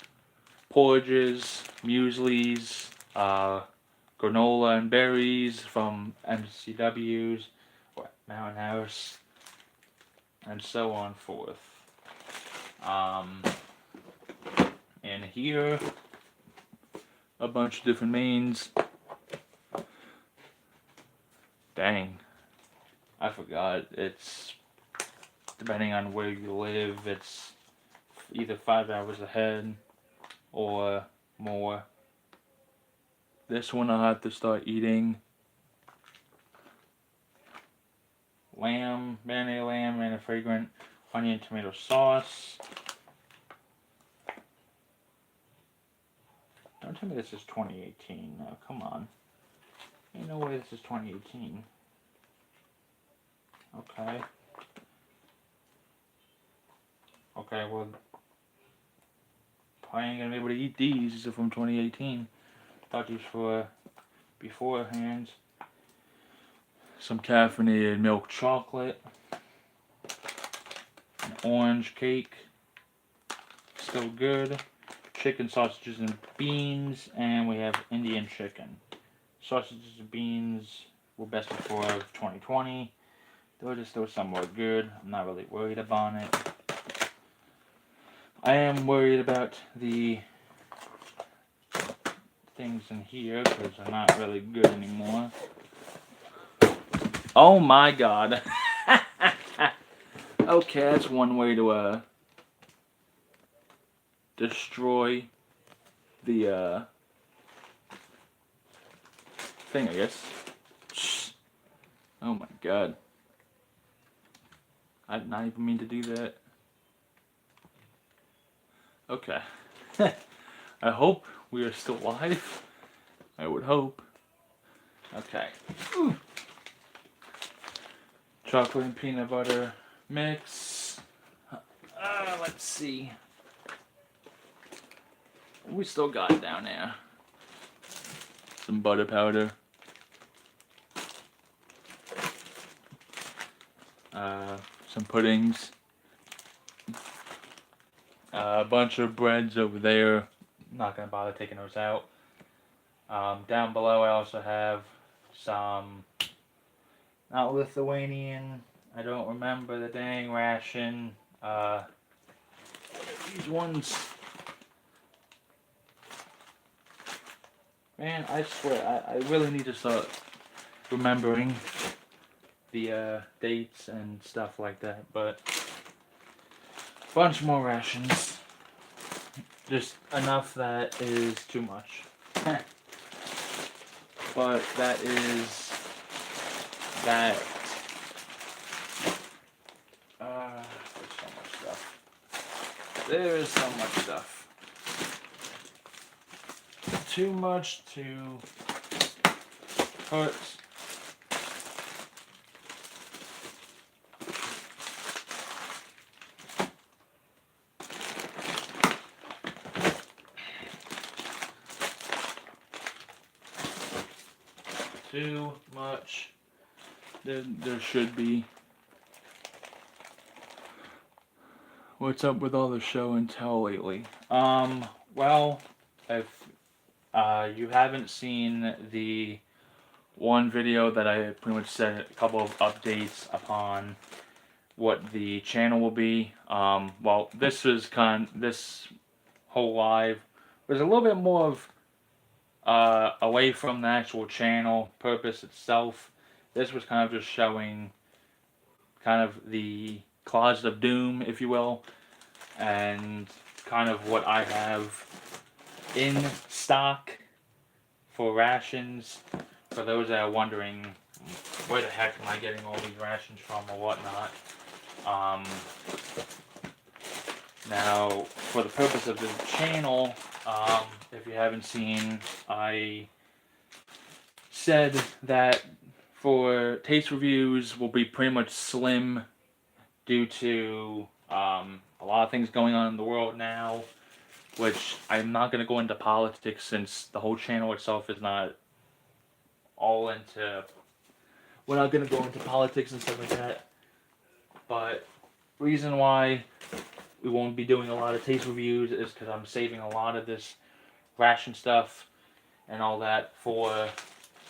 porridges, mueslis, granola and berries from MCW's or Mountain House, and so on forth. And here, a bunch of different mains. Dang, I forgot. It's depending on where you live. It's either 5 hours ahead or more. This one I'll have to start eating lamb, marinated lamb, and a fragrant onion tomato sauce. Don't tell me this is 2018. No, come on. Ain't no way this is 2018. Okay. Okay, well, I ain't gonna be able to eat these. These are from 2018. Thought these were beforehand. Some caffeinated milk chocolate. An orange cake. Still good. Chicken, sausages, and beans. And we have Indian chicken. Sausages and beans were best before 2020. Those are still somewhat good. I'm not really worried about it. I am worried about the things in here because they're not really good anymore. Oh my god. Okay, that's one way to destroy the thing, I guess. Oh my god. I did not even mean to do that. Okay. I hope we are still live. I would hope. Okay. Chocolate and peanut butter mix. Let's see. We still got it down there. Some butter powder. Some puddings. A bunch of breads over there. Not gonna bother taking those out. Down below I also have some, not Lithuanian, I don't remember the dang ration. These ones. Man, I swear, I really need to start remembering the dates and stuff like that, but bunch more rations. Just enough that is too much. But that is that. There's so much stuff. There is so much stuff. Too much to put. Too much. There should be. What's up with all the show and tell lately? Well, if you haven't seen the one video that I pretty much said a couple of updates upon what the channel will be. Well, this whole live was a little bit more of away from the actual channel purpose itself. This was kind of just showing kind of the Closet of Doom, if you will, and kind of what I have in stock for rations. For those that are wondering where the heck am I getting all these rations from or whatnot. Now, for the purpose of the channel, if you haven't seen, I said that for taste reviews will be pretty much slim due to a lot of things going on in the world now, which I'm not going to go into politics since the whole channel itself is not all into... We're not going to go into politics and stuff like that, but reason why we won't be doing a lot of taste reviews is because I'm saving a lot of this ration stuff and all that for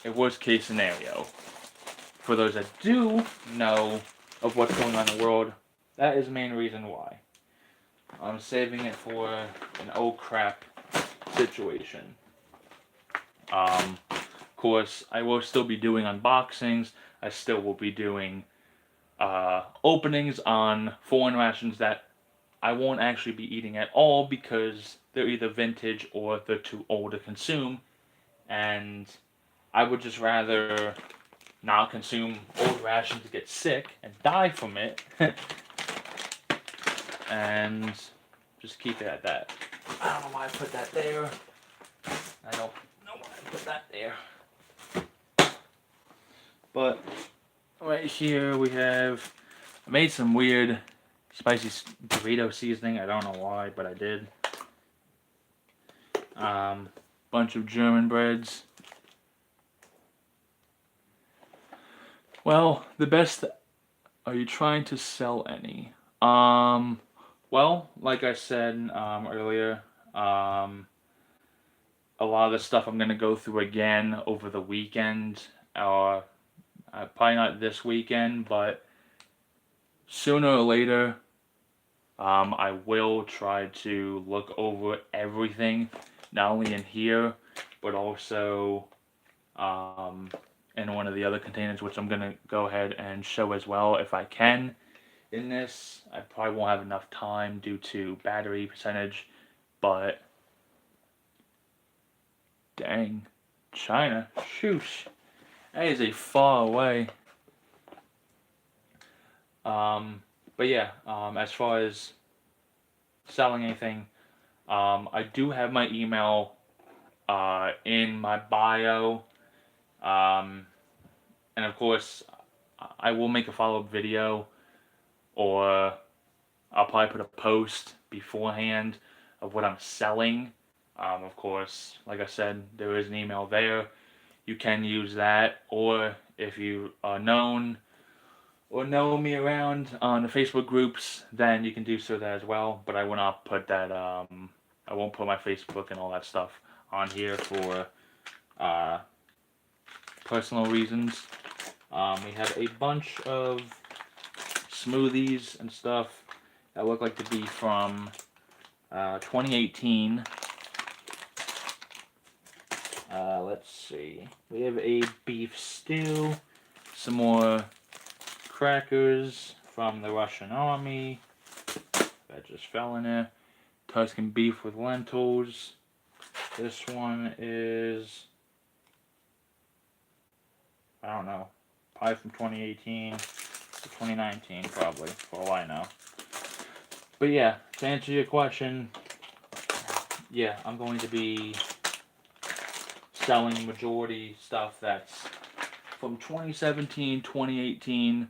a worst case scenario. For those that do know of what's going on in the world, that is the main reason why. I'm saving it for an oh crap situation. Of course, I will still be doing unboxings. I still will be doing openings on foreign rations that I won't actually be eating at all because they're either vintage or they're too old to consume. And I would just rather not consume old rations to get sick and die from it. And just keep it at that. I don't know why I put that there. I don't know why I put that there. But right here we have, I made some weird spicy Dorito seasoning. I don't know why, but I did. Bunch of German breads. Well, the best. Are you trying to sell any? Well, like I said earlier, a lot of the stuff I'm gonna go through again over the weekend, or probably not this weekend, but sooner or later, I will try to look over everything, not only in here, but also in one of the other containers, which I'm gonna go ahead and show as well if I can. In this, I probably won't have enough time due to battery percentage, but dang, China, shoosh, that is a far away. But yeah, as far as selling anything, I do have my email in my bio, and of course, I will make a follow-up video, or I'll probably put a post beforehand of what I'm selling. Of course, like I said, there is an email there. You can use that, or if you are known or know me around on the Facebook groups, then you can do so that as well. But I will not put that. I won't put my Facebook and all that stuff on here for personal reasons. We have a bunch of smoothies and stuff that look like to be from 2018. Let's see. We have a beef stew, some more crackers from the Russian army. That just fell in there. Tuscan beef with lentils. This one is, I don't know, probably from 2018 to 2019, probably, for all I know. But yeah, to answer your question, yeah, I'm going to be selling majority stuff that's from 2017, 2018,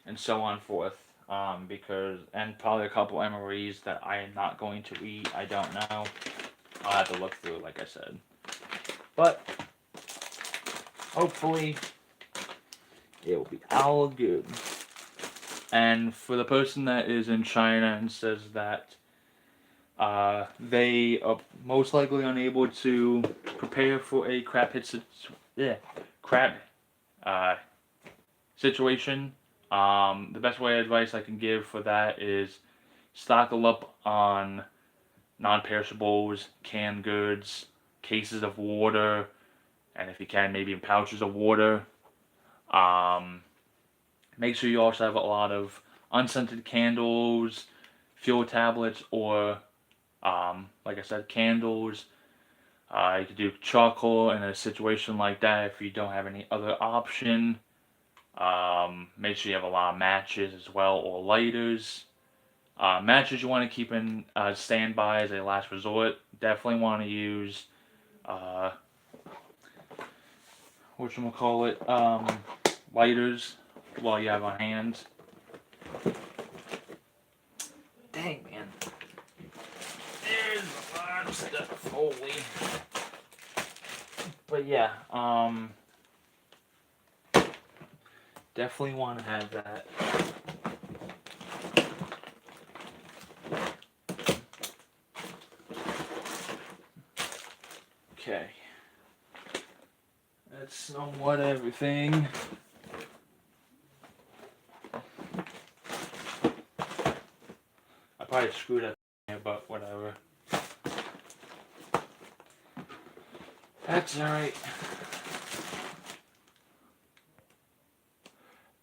and so on forth. Because, and probably a couple MREs that I am not going to eat. I don't know. I'll have to look through, like I said. But hopefully it will be all good. And for the person that is in China and says that they are most likely unable to prepare for a crap situation, the best way of advice I can give for that is stock up on non-perishables, canned goods, cases of water, and if you can, maybe in pouches of water. Make sure you also have a lot of unscented candles, fuel tablets, or, like I said, candles. You could do charcoal in a situation like that if you don't have any other option. Make sure you have a lot of matches as well, or lighters. Matches you want to keep in standby as a last resort. Definitely want to use lighters while you have on hand. Dang, man. There's a lot of stuff. Holy. But yeah, definitely want to have that. Okay. That's somewhat everything. I probably screwed up here, but whatever. That's alright.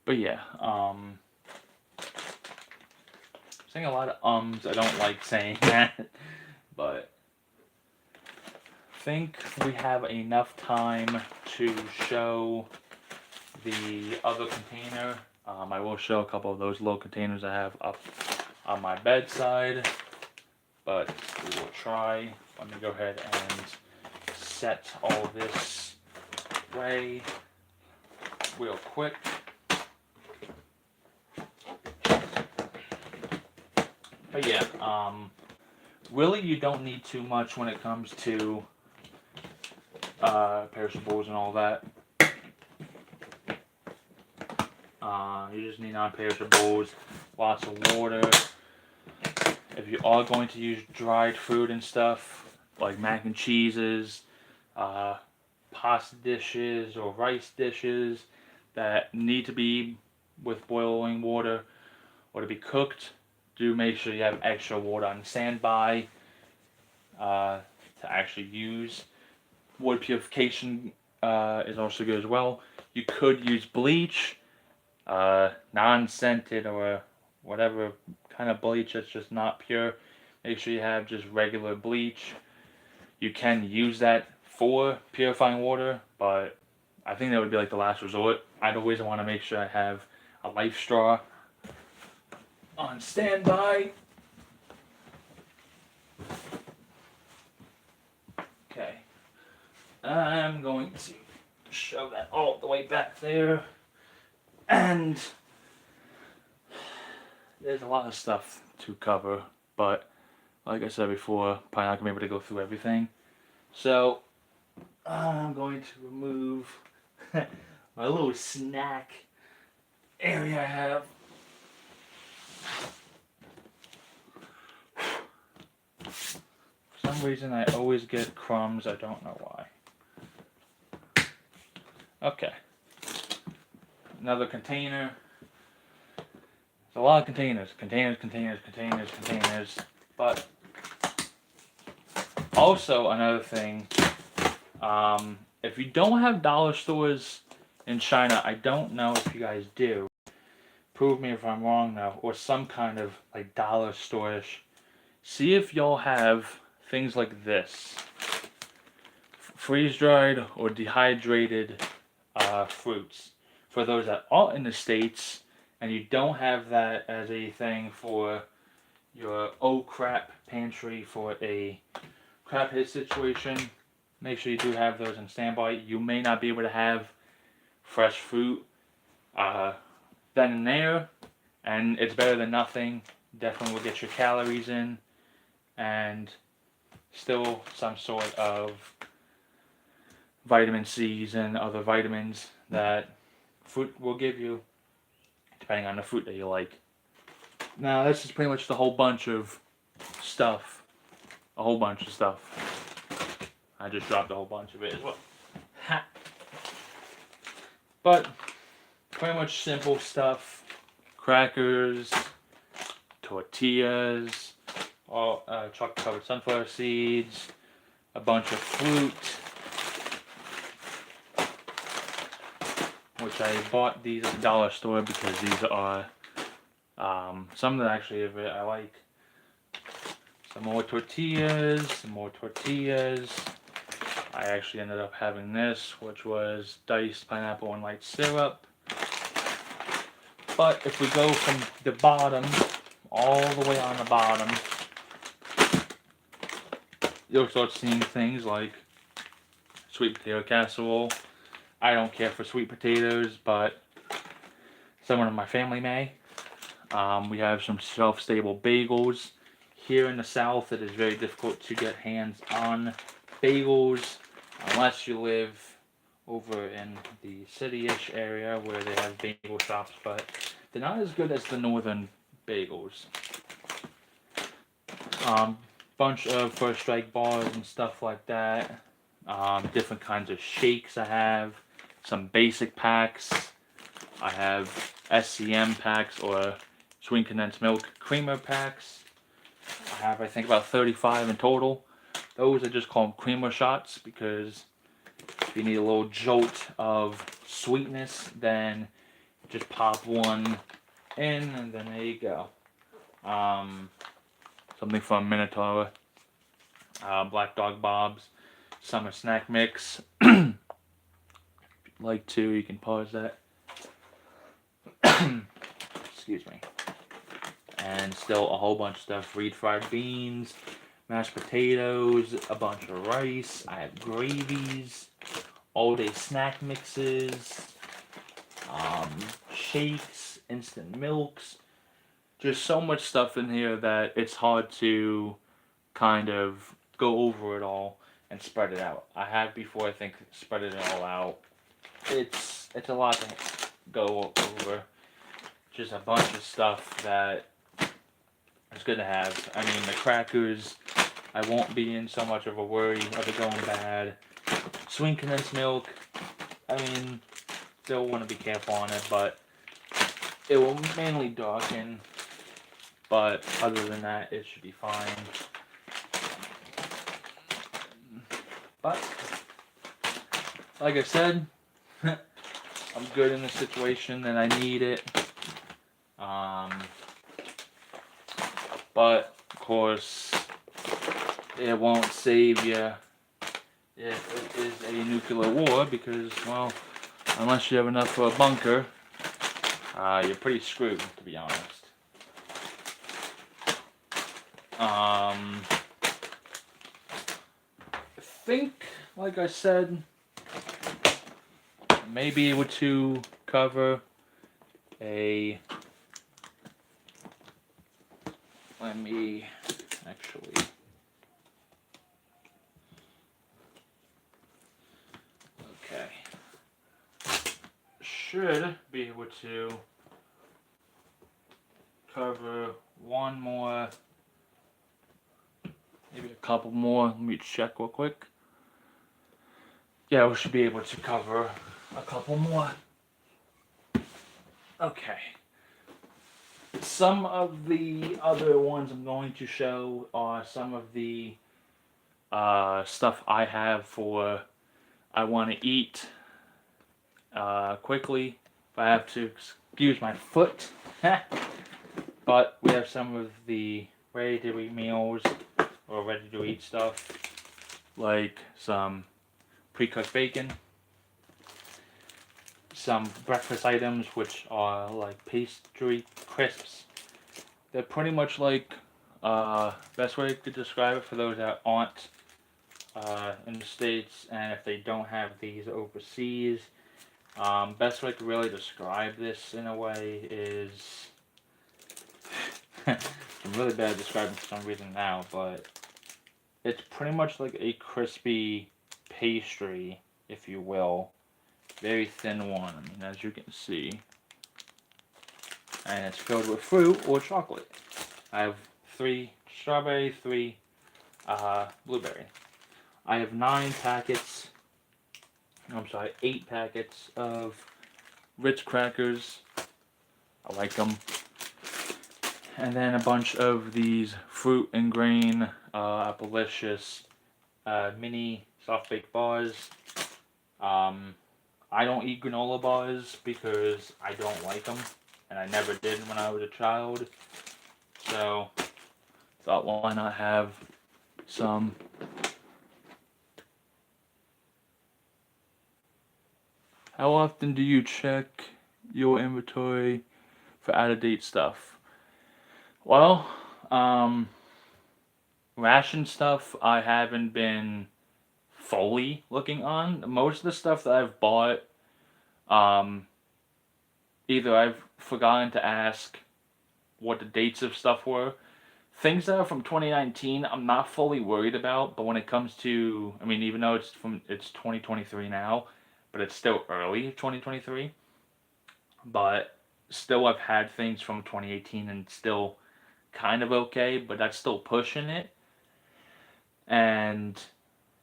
But yeah, saying a lot of ums. I don't like saying that, but I think we have enough time to show the other container. I will show a couple of those little containers I have up on my bedside, but we will try. Let me go ahead and set all this away real quick. But yeah, really you don't need too much when it comes to perishables and all that. You just need non-perishables, lots of water. If you are going to use dried food and stuff, like mac and cheeses, pasta dishes or rice dishes that need to be with boiling water or to be cooked, do make sure you have extra water on standby to actually use. Wood purification is also good as well. You could use bleach, non-scented or whatever kind of bleach that's just not pure. Make sure you have just regular bleach. You can use that for purifying water, but I think that would be like the last resort. I'd always want to make sure I have a life straw on standby. Okay. I'm going to shove that all the way back there. And there's a lot of stuff to cover, but like I said before, probably not going to be able to go through everything. So I'm going to remove my little snack area I have. For some reason I always get crumbs, I don't know why. Okay. Another container. There's a lot of containers. Containers. But also another thing, if you don't have dollar stores in China, I don't know if you guys do. Prove me if I'm wrong though, or some kind of like dollar store-ish. See if y'all have things like this. Freeze-dried or dehydrated fruits. For those that are in the States and you don't have that as a thing for your oh crap pantry for a crap hit situation, make sure you do have those on standby. You may not be able to have fresh fruit then and there, and it's better than nothing. Definitely will get your calories in and still some sort of vitamin C's and other vitamins that fruit will give you, depending on the fruit that you like. Now, this is pretty much the whole bunch of stuff. A whole bunch of stuff. I just dropped a whole bunch of it as well. Ha. But, pretty much simple stuff. Crackers, tortillas, chocolate-covered sunflower seeds, a bunch of fruit, which I bought these at the dollar store because these are some that actually I like. Some more tortillas. I actually ended up having this, which was diced pineapple and light syrup. But if we go from the bottom, all the way on the bottom, you'll start seeing things like sweet potato casserole. I don't care for sweet potatoes, but someone in my family may. We have some shelf-stable bagels. Here in the South, it is very difficult to get hands on bagels unless you live over in the city-ish area where they have bagel shops, but they're not as good as the northern bagels. Bunch of First Strike bars and stuff like that. Different kinds of shakes I have. Some basic packs. I have SCM packs or sweet condensed milk creamer packs. I have, I think, about 35 in total. Those I just call them creamer shots because if you need a little jolt of sweetness, then just pop one in and then there you go. Something from Minotaur, Black Dog Bob's Summer Snack Mix. like to, you can pause that. Excuse me. And still a whole bunch of stuff. Refried beans, mashed potatoes, a bunch of rice. I have gravies, all day snack mixes, shakes, instant milks. Just so much stuff in here that it's hard to kind of go over it all and spread it out. I have before, I think, spread it all out. It's a lot to go over. Just a bunch of stuff that it's good to have. I mean, the crackers, I won't be in so much of a worry of it going bad. Sweet condensed milk, I mean, still want to be careful on it, but it will mainly darken. But other than that, it should be fine. But, like I said, I'm good in the situation and I need it. But, of course, it won't save you if it is a nuclear war because, well, unless you have enough for a bunker, you're pretty screwed, to be honest. I think, like I said, may be able to cover a... Let me actually... Okay. Should be able to cover one more, maybe a couple more. Let me check real quick. Yeah, we should be able to cover a couple more. Okay. Some of the other ones I'm going to show are some of the stuff I have for I want to eat quickly. If I have to excuse my foot. But we have some of the ready-to-eat meals or ready-to-eat stuff, like some pre-cooked bacon, some breakfast items which are like pastry crisps. They're pretty much like, best way to describe it for those that aren't in the States and if they don't have these overseas, best way to really describe this in a way is, I'm really bad at describing for some reason now, but it's pretty much like a crispy pastry, if you will. Very thin one, I mean, as you can see. And it's filled with fruit or chocolate. I have 3 strawberry, 3 blueberry. I have 8 packets of Ritz crackers. I like them. And then a bunch of these fruit and grain Appalicious mini soft baked bars. I don't eat granola bars because I don't like them, and I never did when I was a child. So, thought why not have some. How often do you check your inventory for out-of-date stuff? Well, ration stuff I haven't been fully looking on. Most of the stuff that I've bought, either I've forgotten to ask what the dates of stuff were. Things that are from 2019, I'm not fully worried about, but when it comes to, I mean, even though it's 2023 now, but it's still early 2023. But still, I've had things from 2018 and still kind of okay, but that's still pushing it. And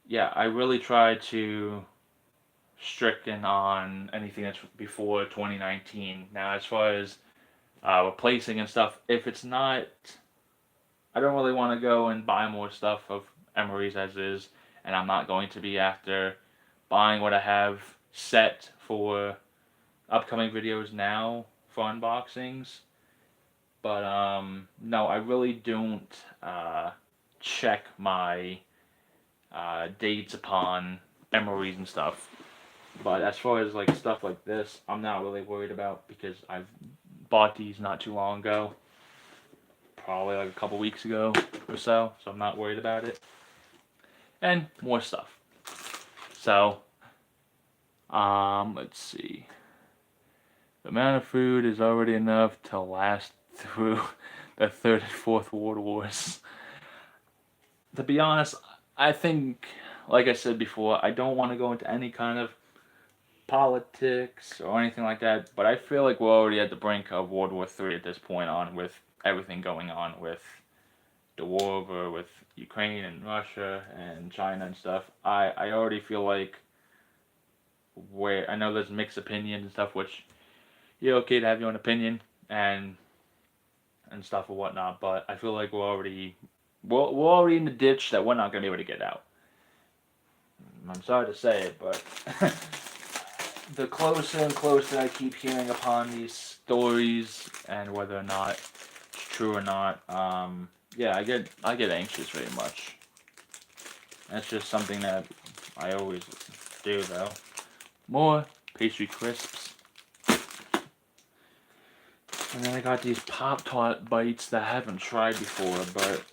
yeah, I really try to stricken on anything that's before 2019. Now, as far as replacing and stuff, if it's not, I don't really want to go and buy more stuff of MREs as is, and I'm not going to be after buying what I have set for upcoming videos now for unboxings. But no, I really don't check my dates upon MREs and stuff. But as far as like stuff like this, I'm not really worried about because I've bought these not too long ago, probably like a couple weeks ago or so. So I'm not worried about it. And more stuff. So, let's see. The amount of food is already enough to last through the third and fourth world wars. To be honest, I think, like I said before, I don't want to go into any kind of politics or anything like that, but I feel like we're already at the brink of World War III at this point on with everything going on with the war over with Ukraine and Russia and China and stuff. I already feel like where I know there's mixed opinions and stuff, which you're okay to have your own opinion and stuff or whatnot, but I feel like we're already in the ditch that we're not gonna be able to get out. I'm sorry to say it, but the closer and closer I keep hearing upon these stories and whether or not it's true or not, yeah, I get anxious very much. That's just something that I always do though. More pastry crisps. And then I got these Pop-Tart bites that I haven't tried before, but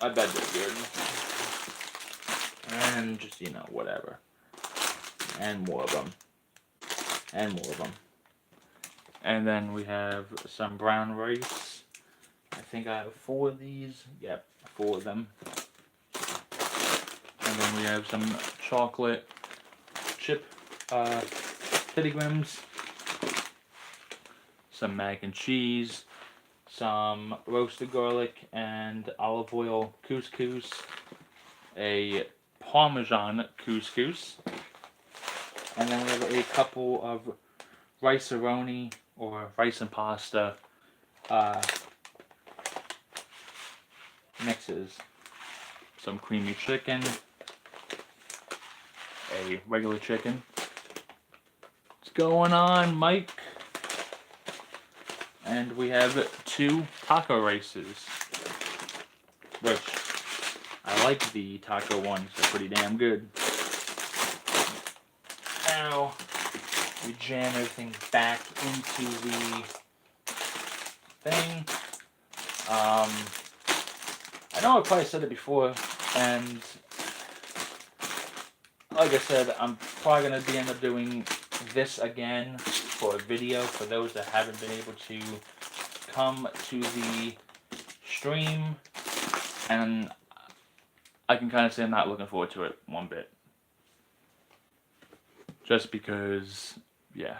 I bet they're good. And just, whatever. And more of them. And more of them. And then we have some brown rice. I think I have 4 of these. Yep, 4 of them. And then we have some chocolate chip Teddy Grahams. Some mac and cheese. Some roasted garlic and olive oil couscous. A Parmesan couscous. And then we have a couple of rice-a-roni or rice and pasta mixes. Some creamy chicken, a regular chicken. What's going on, Mike? And we have 2 taco rices, which I like the taco ones. They're pretty damn good. Now we jam everything back into the thing. I know I probably said it before, and like I said, I'm probably gonna end up doing this again for a video for those that haven't been able to come to the stream, and I can kind of say I'm not looking forward to it one bit. Just because, yeah.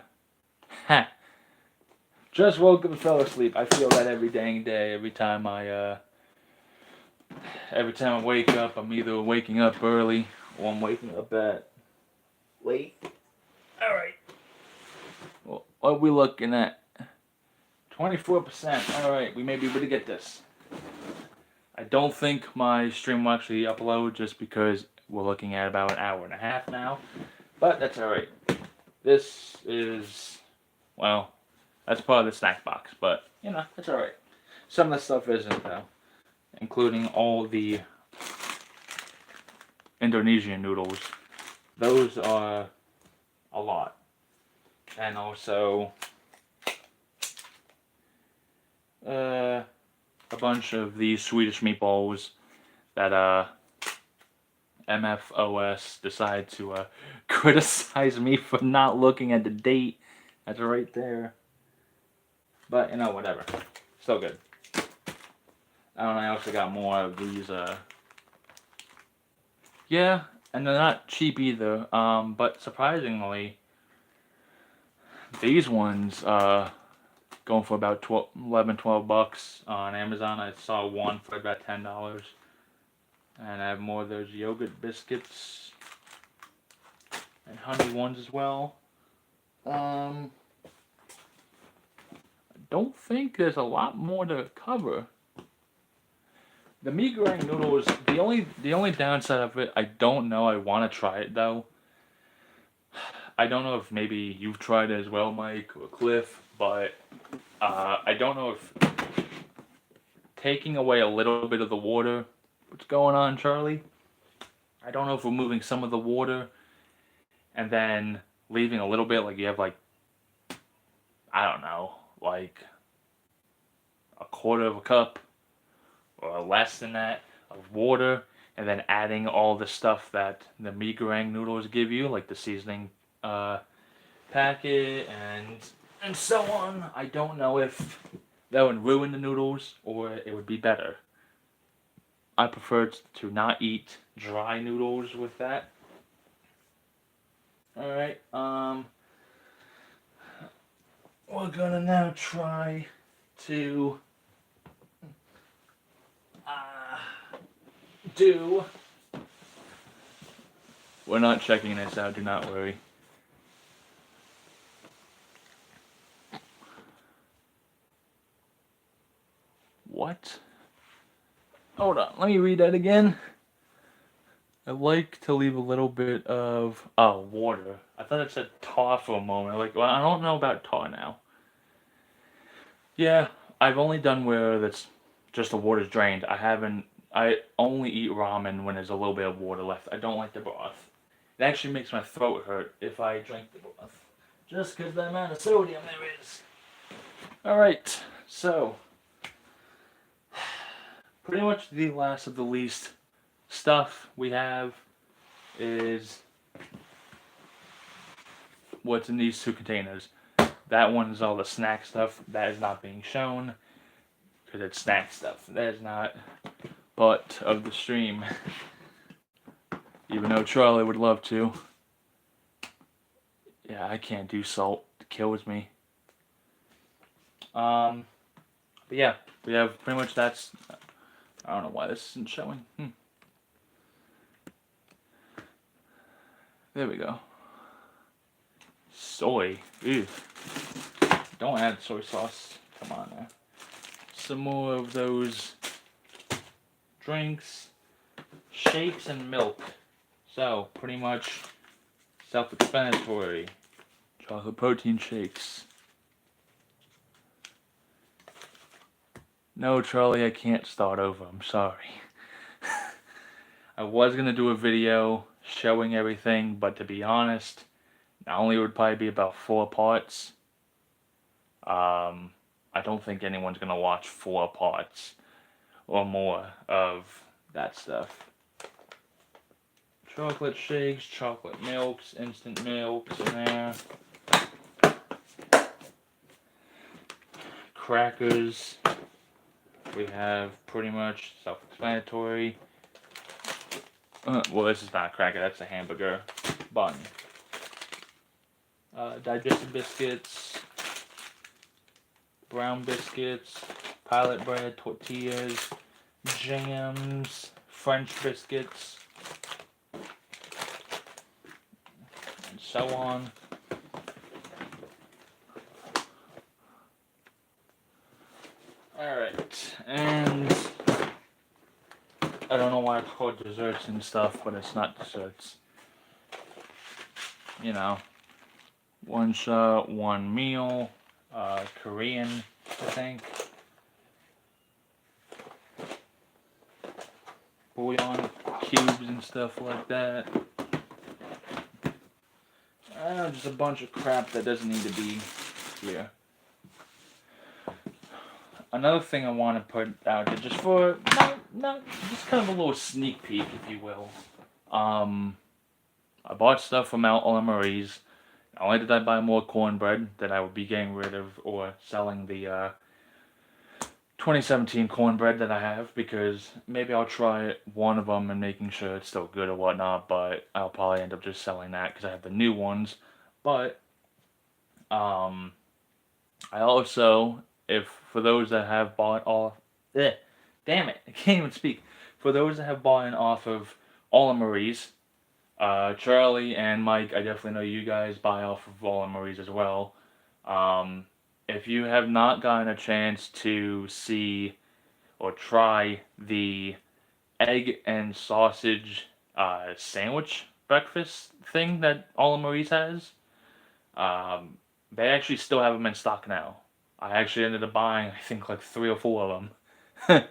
Just woke up and fell asleep. I feel that every dang day. Every time I wake up, I'm either waking up early or I'm waking up at late. All right. Well, what are we looking at? 24%. All right, we may be able to get this. I don't think my stream will actually upload just because we're looking at about an hour and a half now. But that's alright. This is, well, that's part of the snack box, but, that's alright. Some of the stuff isn't, though. Including all the Indonesian noodles. Those are a lot. And also, a bunch of these Swedish meatballs that, MFOS decided to criticize me for not looking at the date. That's right there. But, whatever. Still good. I also got more of these, yeah, and they're not cheap either. But surprisingly, these ones, going for about 12 bucks on Amazon. I saw one for about $10. And I have more of those yogurt biscuits and honey ones as well. I don't think there's a lot more to cover. The mee goreng noodles, the only downside of it, I don't know. I want to try it though. I don't know if maybe you've tried it as well, Mike or Cliff, but I don't know if taking away a little bit of the water. What's going on, Charlie? I don't know if removing some of the water and then leaving a little bit, like you have like, I don't know, like a quarter of a cup or less than that of water, and then adding all the stuff that the mi goreng noodles give you, like the seasoning uh, packet and so on. I don't know if that would ruin the noodles or it would be better. I prefer to not eat dry noodles with that. All right. We're gonna now try to uh, do. We're not checking this out. Do not worry. What? Hold on. Let me read that again. I like to leave a little bit of water. I thought it said tar for a moment. Like, well, I don't know about tar now. Yeah, I've only done where that's just the water's drained. I haven't. I only eat ramen when there's a little bit of water left. I don't like the broth. It actually makes my throat hurt if I drink the broth, just because the amount of sodium there is. All right, so pretty much the last of the least stuff we have is what's in these two containers. That one is all the snack stuff. That is not being shown because it's snack stuff. That is not part of the stream. Even though Charlie would love to. Yeah, I can't do salt. It kills me. But yeah, we have pretty much that's. I don't know why this isn't showing. There we go. Soy. Ew. Don't add soy sauce. Come on now. Some more of those drinks, shakes, and milk. So, pretty much self-explanatory. Chocolate protein shakes. No, Charlie, I can't start over. I'm sorry. I was going to do a video showing everything, but to be honest, not only would probably be about 4 parts. I don't think anyone's going to watch 4 parts or more of that stuff. Chocolate shakes, chocolate milks, instant milks in there. Crackers. We have pretty much self-explanatory. Well, this is not a cracker, that's a hamburger bun. Digestive biscuits, brown biscuits, pilot bread, tortillas, jams, French biscuits, and so on. Alright, and I don't know why it's called desserts and stuff, but it's not desserts. You know, one shot, one meal, Korean, I think. Bouillon cubes and stuff like that. Just a bunch of crap that doesn't need to be here. Another thing I want to put out there, just for not just kind of a little sneak peek, if you will. I bought stuff from MRE's. Not only did I buy more cornbread that I would be getting rid of or selling the 2017 cornbread that I have, because maybe I'll try one of them and making sure it's still good or whatnot, but I'll probably end up just selling that because I have the new ones. But I also, if for those that have bought off, damn it, I can't even speak. For those that have bought off of all Marie's, Charlie and Mike, I definitely know you guys buy off of all Marie's as well. If you have not gotten a chance to see or try the egg and sausage sandwich breakfast thing that all Marie's has, they actually still have them in stock now. I actually ended up buying, I think, like 3 or 4 of them.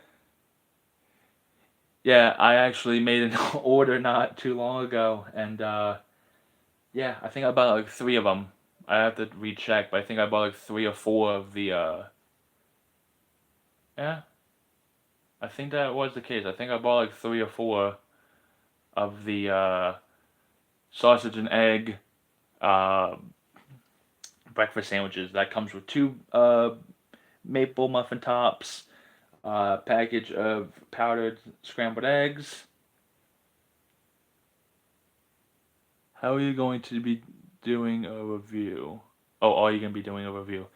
Yeah, I actually made an order not too long ago, and Yeah, I think I bought like 3 of them. I have to recheck, but I think I bought like 3 or 4 of the, yeah, I think that was the case. I think I bought like 3 or 4 of the, sausage and egg, uh, breakfast sandwiches. That comes with 2, maple muffin tops, package of powdered scrambled eggs. How are you going to be doing a review? Oh, are you going to be doing a review?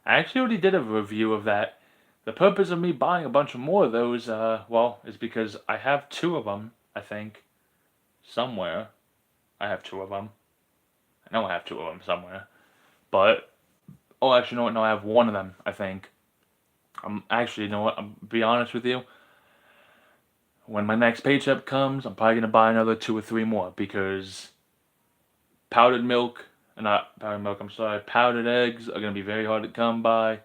I actually already did a review of that. The purpose of me buying a bunch of more of those, well, is because I have 2 of them, I think, somewhere. I have 2 of them. I know I have 2 of them somewhere. But, oh, actually, no, no, I have 1 of them, I think. I'm actually, you know what, I'm be honest with you. When my next paycheck comes, I'm probably going to buy another 2 or 3 more because powdered milk, not powdered milk, I'm sorry, powdered eggs are going to be very hard to come by.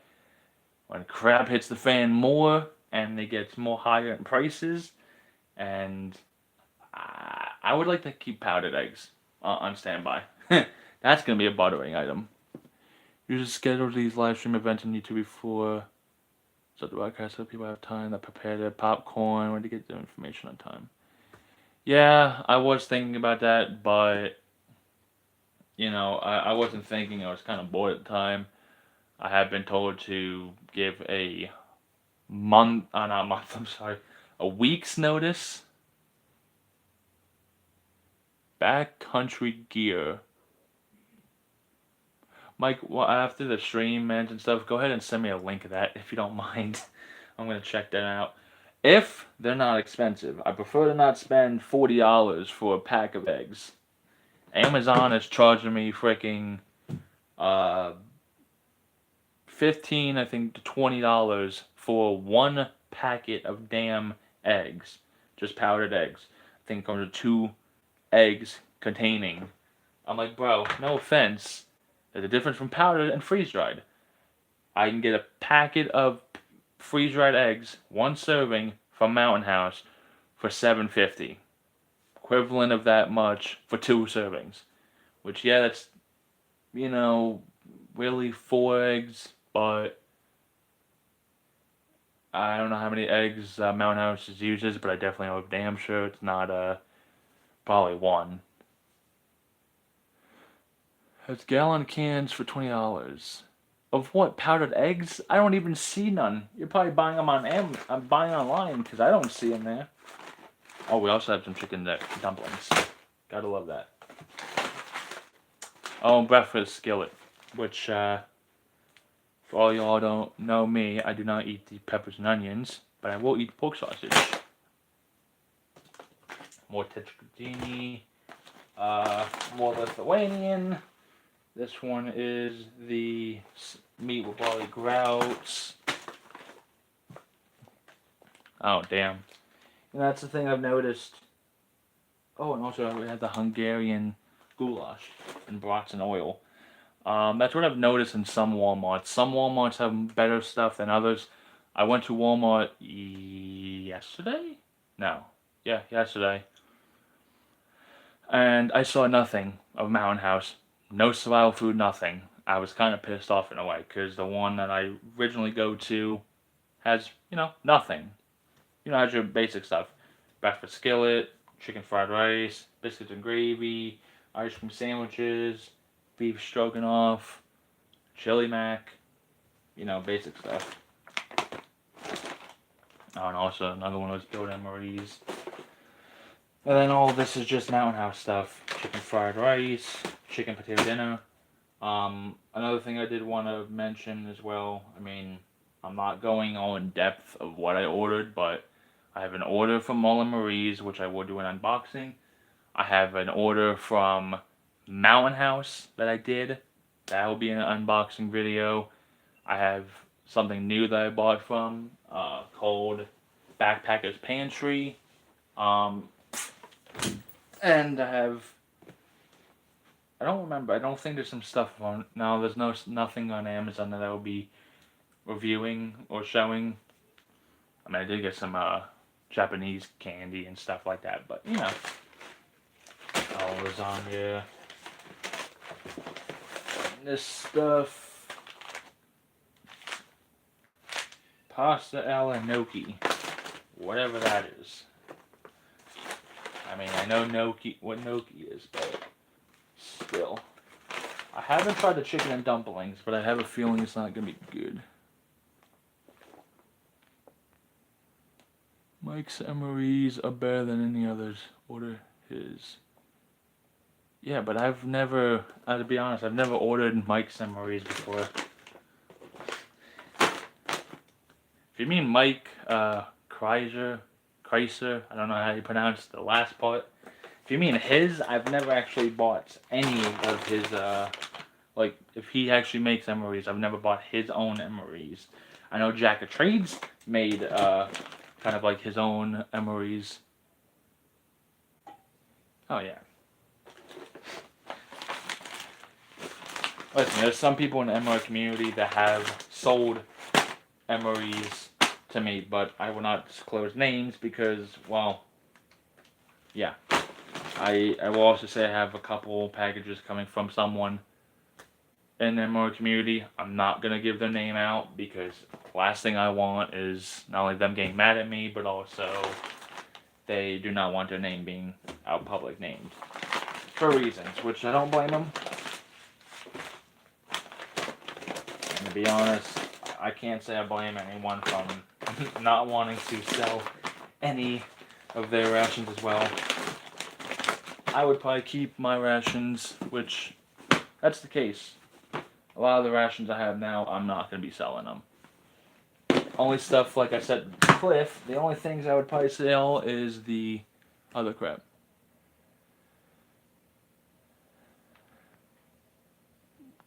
When crap hits the fan more and it gets more higher in prices, and I would like to keep powdered eggs on standby. That's going to be a buttering item. You just schedule these live stream events on YouTube before so the broadcast so people have time to prepare their popcorn or to get their information on time. Yeah, I was thinking about that, but I wasn't thinking. I was kind of bored at the time. I have been told to give a month, not a month, I'm sorry, a week's notice. Backcountry gear. Mike, well, after the stream, man, and stuff, go ahead and send me a link of that if you don't mind. I'm going to check that out. If they're not expensive, I prefer to not spend $40 for a pack of eggs. Amazon is charging me freaking uh, 15, I think, to $20 for one packet of damn eggs, just powdered eggs. I think it comes with 2 eggs containing. I'm like, bro, no offense. There's a difference from powdered and freeze dried. I can get a packet of freeze dried eggs, 1 serving from Mountain House for $7.50, equivalent of that much for 2 servings. Which, yeah, that's really 4 eggs, but I don't know how many eggs Mountain House uses, but I definitely know damn sure it's not probably 1. It's gallon cans for $20. Of what? Powdered eggs? I don't even see none. You're probably buying them on I'm buying online because I don't see them there. Oh, we also have some chicken dumplings. Gotta love that. Oh, breakfast skillet, which for all y'all don't know me, I do not eat the peppers and onions, but I will eat pork sausage. More tetrazzini, more Lithuanian. This one is the meat with barley grouts. Oh, damn. And that's the thing I've noticed. Oh, and also we had the Hungarian goulash and brats and oil. That's what I've noticed in some Walmarts. Some Walmarts have better stuff than others. I went to Walmart yesterday? No. Yeah, yesterday. And I saw nothing of Mountain House. No survival food, nothing. I was kind of pissed off in a way, because the one that I originally go to has, nothing. Has your basic stuff. Breakfast skillet, chicken fried rice, biscuits and gravy, ice cream sandwiches, beef stroganoff, chili mac, basic stuff. Oh, and also another one of those build MREs. And then all this is just Mountain House stuff. Chicken fried rice, chicken potato dinner. Another thing I did want to mention as well, I'm not going all in depth of what I ordered, but I have an order from MRE's, which I will do an unboxing. I have an order from Mountain House that I did. That will be an unboxing video. I have something new that I bought from called Backpacker's Pantry. And I don't remember. I don't think there's some stuff on. No, there's nothing on Amazon that I will be reviewing or showing. I did get some Japanese candy and stuff like that, but oh, lasagna. This stuff, pasta alla gnocchi, whatever that is. I mean, I know gnocchi, what gnocchi is, but still. I haven't tried the chicken and dumplings, but I have a feeling it's not going to be good. Mike's MREs are better than any others. Order his. Yeah, but I've never, to be honest, I've never ordered Mike's MREs before. If you mean Mike Kreiser, I don't know how you pronounce the last part. If you mean his, I've never actually bought any of his, like, if he actually makes MREs, I've never bought his own MREs. I know Jack of Trades made, kind of like his own MREs. Oh, yeah. Listen, there's some people in the MRE community that have sold MREs to me, but I will not disclose names because, well, yeah. I will also say I have a couple packages coming from someone in the MRE community. I'm not going to give their name out because last thing I want is not only them getting mad at me, but also they do not want their name being out public named. For reasons, which I don't blame them. And to be honest, I can't say I blame anyone from not wanting to sell any of their rations as well. I would probably keep my rations, which, that's the case. A lot of the rations I have now, I'm not going to be selling them. Only stuff, like I said, Cliff, the only things I would probably sell is the other crap.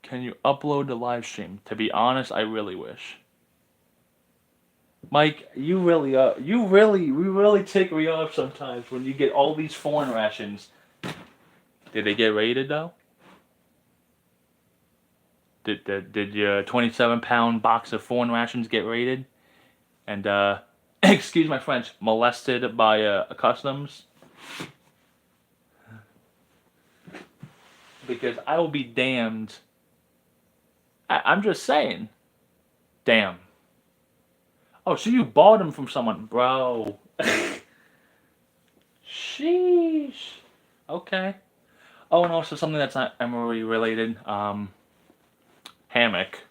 Can you upload the live stream? To be honest, I really wish. Mike, we really tick me off sometimes when you get all these foreign rations. Did they get rated though? Did your 27-pound box of foreign rations get rated? And excuse my French, molested by customs? Because I will be damned. I'm just saying. Damn. Oh, so you bought them from someone, bro. Sheesh. Okay. Oh, and also something that's not MRE related. Hammock.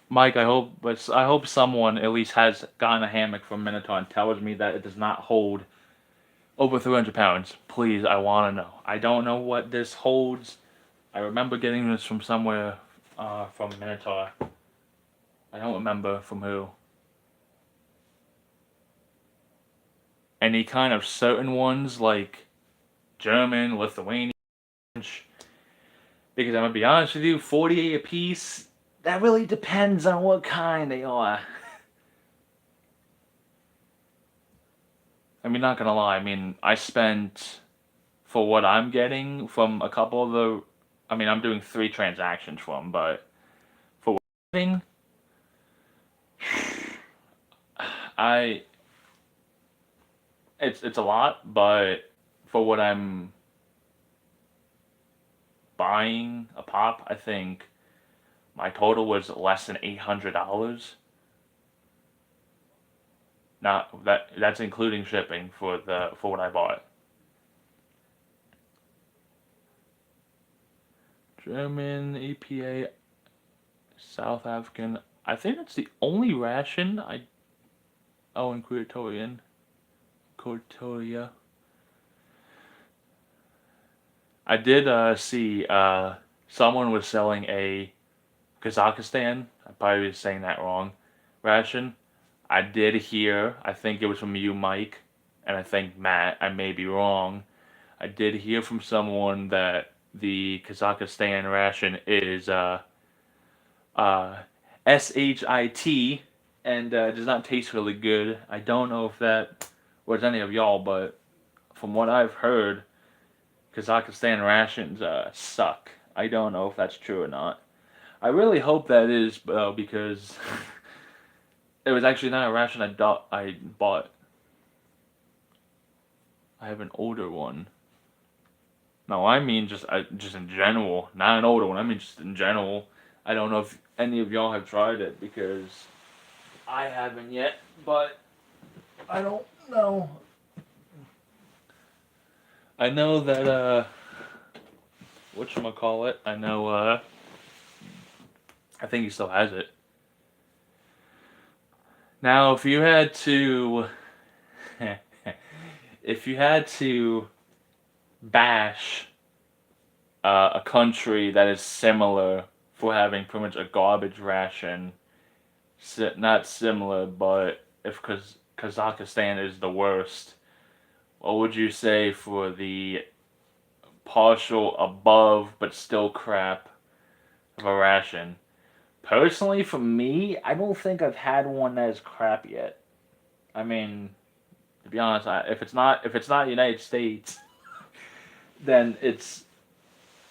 Mike, I hope someone at least has gotten a hammock from Minotaur and tells me that it does not hold over 300 pounds. Please, I want to know. I don't know what this holds. I remember getting this from somewhere from Minotaur. I don't remember from who. Any kind of certain ones like German, Lithuanian, French. Because I'm going to be honest with you, 48 a piece, that really depends on what kind they are. I mean, not going to lie, I mean, I spent, for what I'm getting from a couple of the, I mean, I'm doing 3 transactions for them, but for what I'm getting, it's a lot, but for what I'm buying a pop, I think my total was less than $800. Not that's including shipping for what I bought. German, EPA, South African. I think that's the only ration I. Oh, and Equatorian. I did see someone was selling a Kazakhstan. I probably was saying that wrong. Ration. I did hear. I think it was from you, Mike, and I think Matt. I may be wrong. I did hear from someone that the Kazakhstan ration is SHIT and does not taste really good. I don't know if that was any of y'all, but from what I've heard, Kazakhstan rations suck. I don't know if that's true or not. I really hope that is, because it was actually not a ration I bought. I have an older one. No, I mean just in general, not an older one. I mean just in general. I don't know if any of y'all have tried it because I haven't yet, but I don't know. I know that whatchamacallit, I know I think he still has it. Now if you had to if you had to bash a country that is similar for having pretty much a garbage ration, not similar, but if Kazakhstan is the worst, what would you say for the partial above but still crap of a ration? Personally, for me, I don't think I've had one that is crap yet. I mean, to be honest, if it's not United States, then it's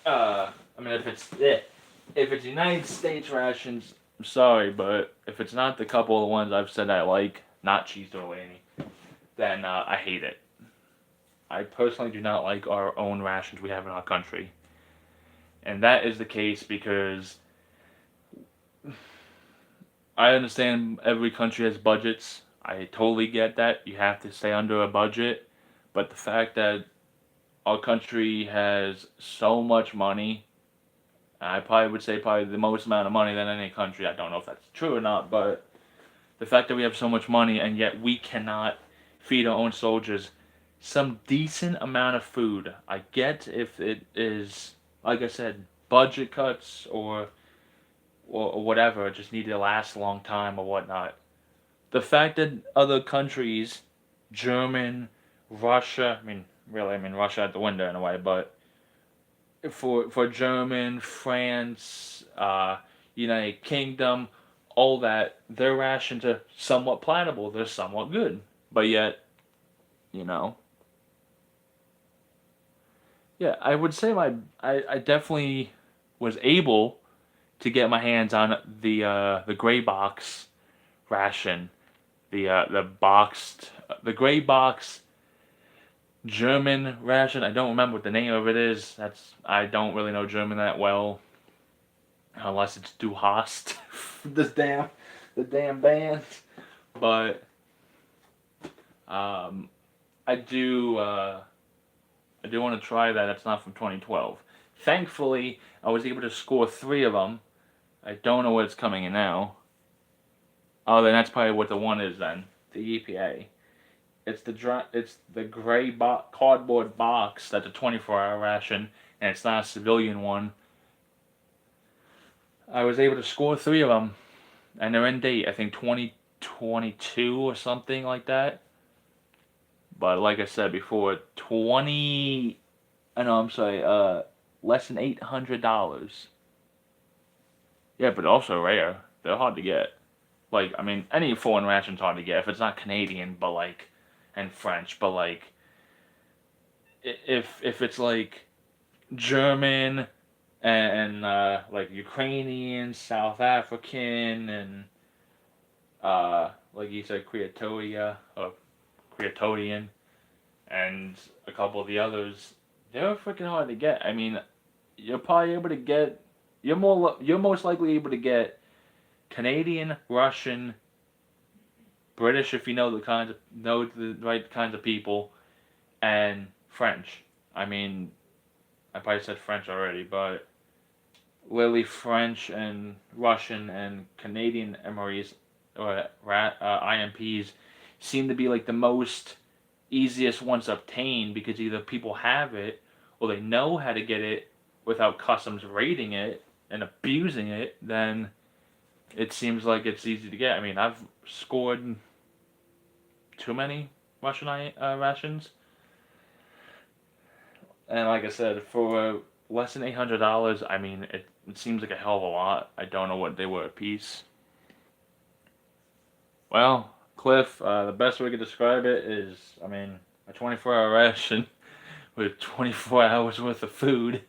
I mean if it's United States rations, I'm sorry, but if it's not the couple of ones I've said I like, not cheese tortellini, then I hate it. I personally do not like our own rations we have in our country. And that is the case because I understand every country has budgets. I totally get that. You have to stay under a budget. But the fact that our country has so much money, I probably would say probably the most amount of money than any country. I don't know if that's true or not, but the fact that we have so much money and yet we cannot feed our own soldiers some decent amount of food. I get if it is, like I said, budget cuts or whatever, just need to last a long time or whatnot. The fact that other countries, German, Russia, I mean, really, I mean, Russia out the window in a way, but for German, France, United Kingdom, all that, their rations are somewhat palatable. They're somewhat good, but yet, you know, yeah, I would say I definitely was able to get my hands on the gray box ration, the gray box German ration. I don't remember what the name of it is. I don't really know German that well, unless it's Du Hast, this damn the damn band. But um, I do I do want to try that. That's not from 2012. Thankfully, I was able to score three of them. I don't know what's coming in now. Oh, then that's probably what the one is then. The EPA. It's the gray cardboard box that's a 24-hour ration, and it's not a civilian one. I was able to score three of them, and they're in date. I think 2022 or something like that. But like I said before, 20. I know. I'm sorry. Less than $800. Yeah, but also rare. They're hard to get. Like, I mean, any foreign ration's hard to get if it's not Canadian, but like, and French, but like, if it's like German and like Ukrainian, South African, and like you said, Creatoria or Creatorian, and a couple of the others, they're freaking hard to get. I mean, you're probably able to get. You're most likely able to get Canadian, Russian, British if you know the right kinds of people, and French. I mean, I probably said French already, but literally French and Russian and Canadian MREs or IMPs seem to be like the most easiest ones to obtain because either people have it or they know how to get it without customs raiding it and abusing it. Then it seems like it's easy to get. I mean, I've scored too many Russian rations, and like I said, for less than $800, I mean, it seems like a hell of a lot. I don't know what they were a piece. Well, Cliff, the best way to describe it is, I mean, a 24-hour ration with 24 hours worth of food,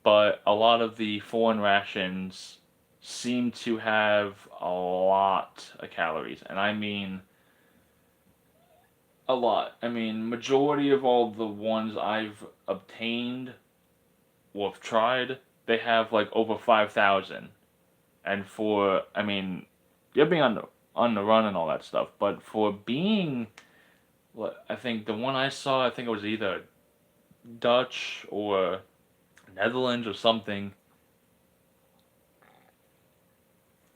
but a lot of the foreign rations seem to have a lot of calories, and I mean a lot. I mean, majority of all the ones I've obtained or have tried, they have like over 5,000. And you're being on the run and all that stuff, but for being, I think the one I saw, I think it was either Dutch or Netherlands or something.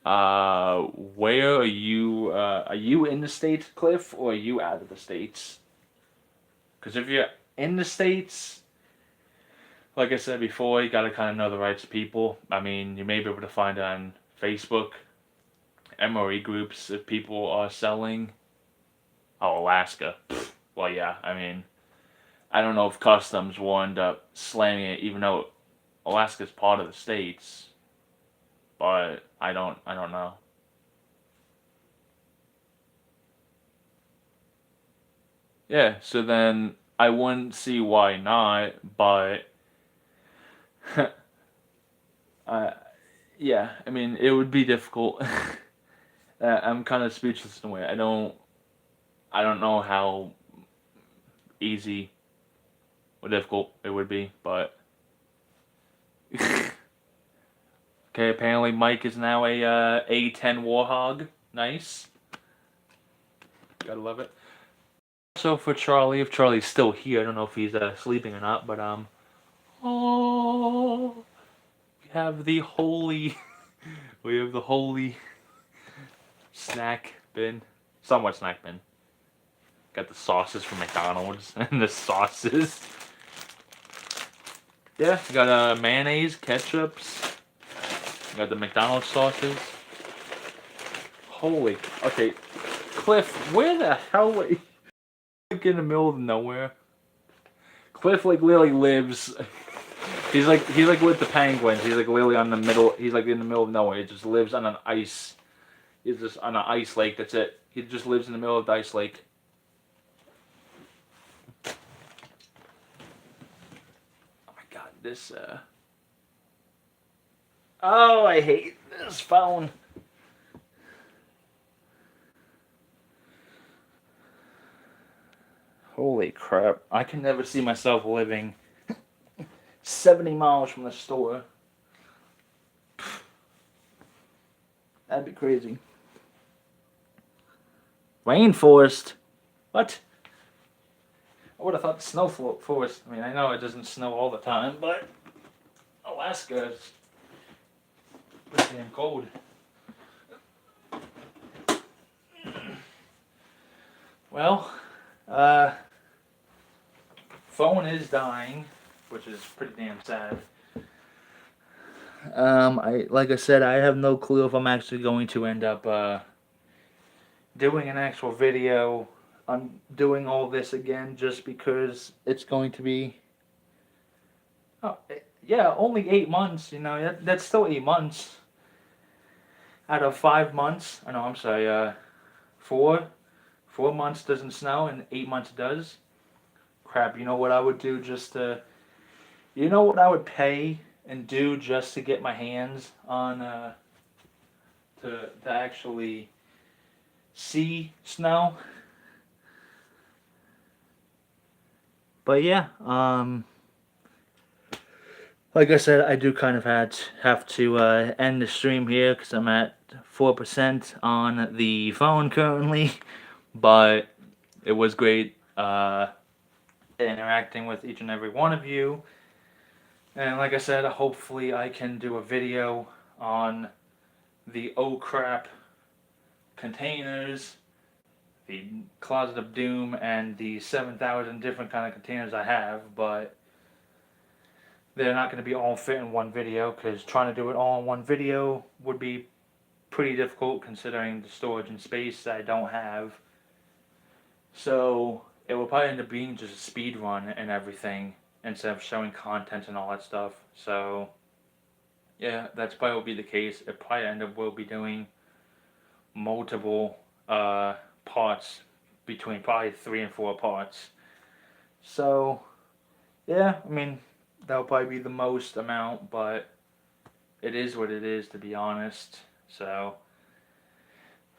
Where are you? Are you in the States, Cliff, or are you out of the States? Because if you're in the States, like I said before, you gotta kind of know the rights of people. I mean, you may be able to find it on Facebook, MRE groups if people are selling. Oh, Alaska. Well, yeah, I mean, I don't know if customs will end up slamming it, even though Alaska's part of the states. But I don't know. Yeah, so then I wouldn't see why not, but uh, yeah, I mean, it would be difficult. I'm kind of speechless in a way. I don't know how easy or difficult it would be, but okay. Apparently, Mike is now a A10 Warhog. Nice, gotta love it. So for Charlie, if Charlie's still here, I don't know if he's sleeping or not, but oh, we have the holy, we have the holy snack bin, somewhat snack bin. Got the sauces from McDonald's and the sauces. Yeah, got mayonnaise, ketchups. Got the McDonald's sauces. Holy, okay, Cliff, where the hell are you? Like in the middle of nowhere. Cliff like literally lives. He's like with the penguins. He's like literally on the middle. He's like in the middle of nowhere. He just lives on an ice. He's just on an ice lake. That's it. He just lives in the middle of the ice lake. Oh my god, this. Oh, I hate this phone. Holy crap! I can never see myself living 70 miles from the store. That'd be crazy. Rainforest? What? I would have thought snow forest. I mean, I know it doesn't snow all the time, but Alaska is pretty damn cold. Well, phone is dying, which is pretty damn sad. Like I said, I have no clue if I'm actually going to end up doing an actual video on doing all this again, just because it's going to be. Oh, yeah, only 8 months. You know, that's still 8 months out of 5 months. I know. I'm sorry. 4. 4 months doesn't snow, and 8 months does. Crap. You know what I would do just to. You know what I would pay and do just to get my hands on to actually see snow. But yeah, like I said, I do kind of have to end the stream here because I'm at 4% on the phone currently. But it was great interacting with each and every one of you. And like I said, hopefully I can do a video on the oh crap containers, the Closet of Doom, and the 7,000 different kind of containers I have, but they're not going to be all fit in one video because trying to do it all in one video would be pretty difficult considering the storage and space that I don't have. So it will probably end up being just a speed run and everything instead of showing content and all that stuff. So yeah, that's probably will be the case. It probably end up will be doing multiple parts between probably 3 and 4 parts. So yeah, I mean that'll probably be the most amount, but it is what it is, to be honest. So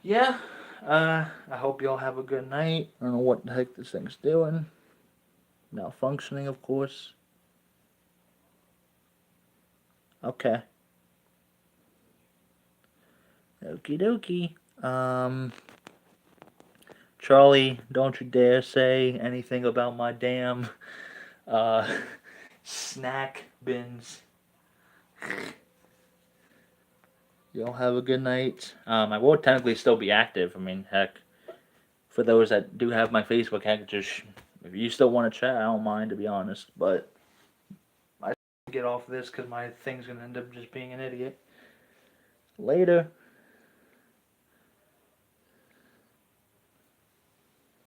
yeah, I hope y'all have a good night. I don't know what the heck this thing's doing. Malfunctioning, of course. Okay. Okie dokie. Charlie, don't you dare say anything about my damn uh, snack bins. You'll have a good night. I will technically still be active. I mean, heck, for those that do have my Facebook, heck, just if you still want to chat, I don't mind, to be honest. But I get off this because my thing's gonna end up just being an idiot. Later.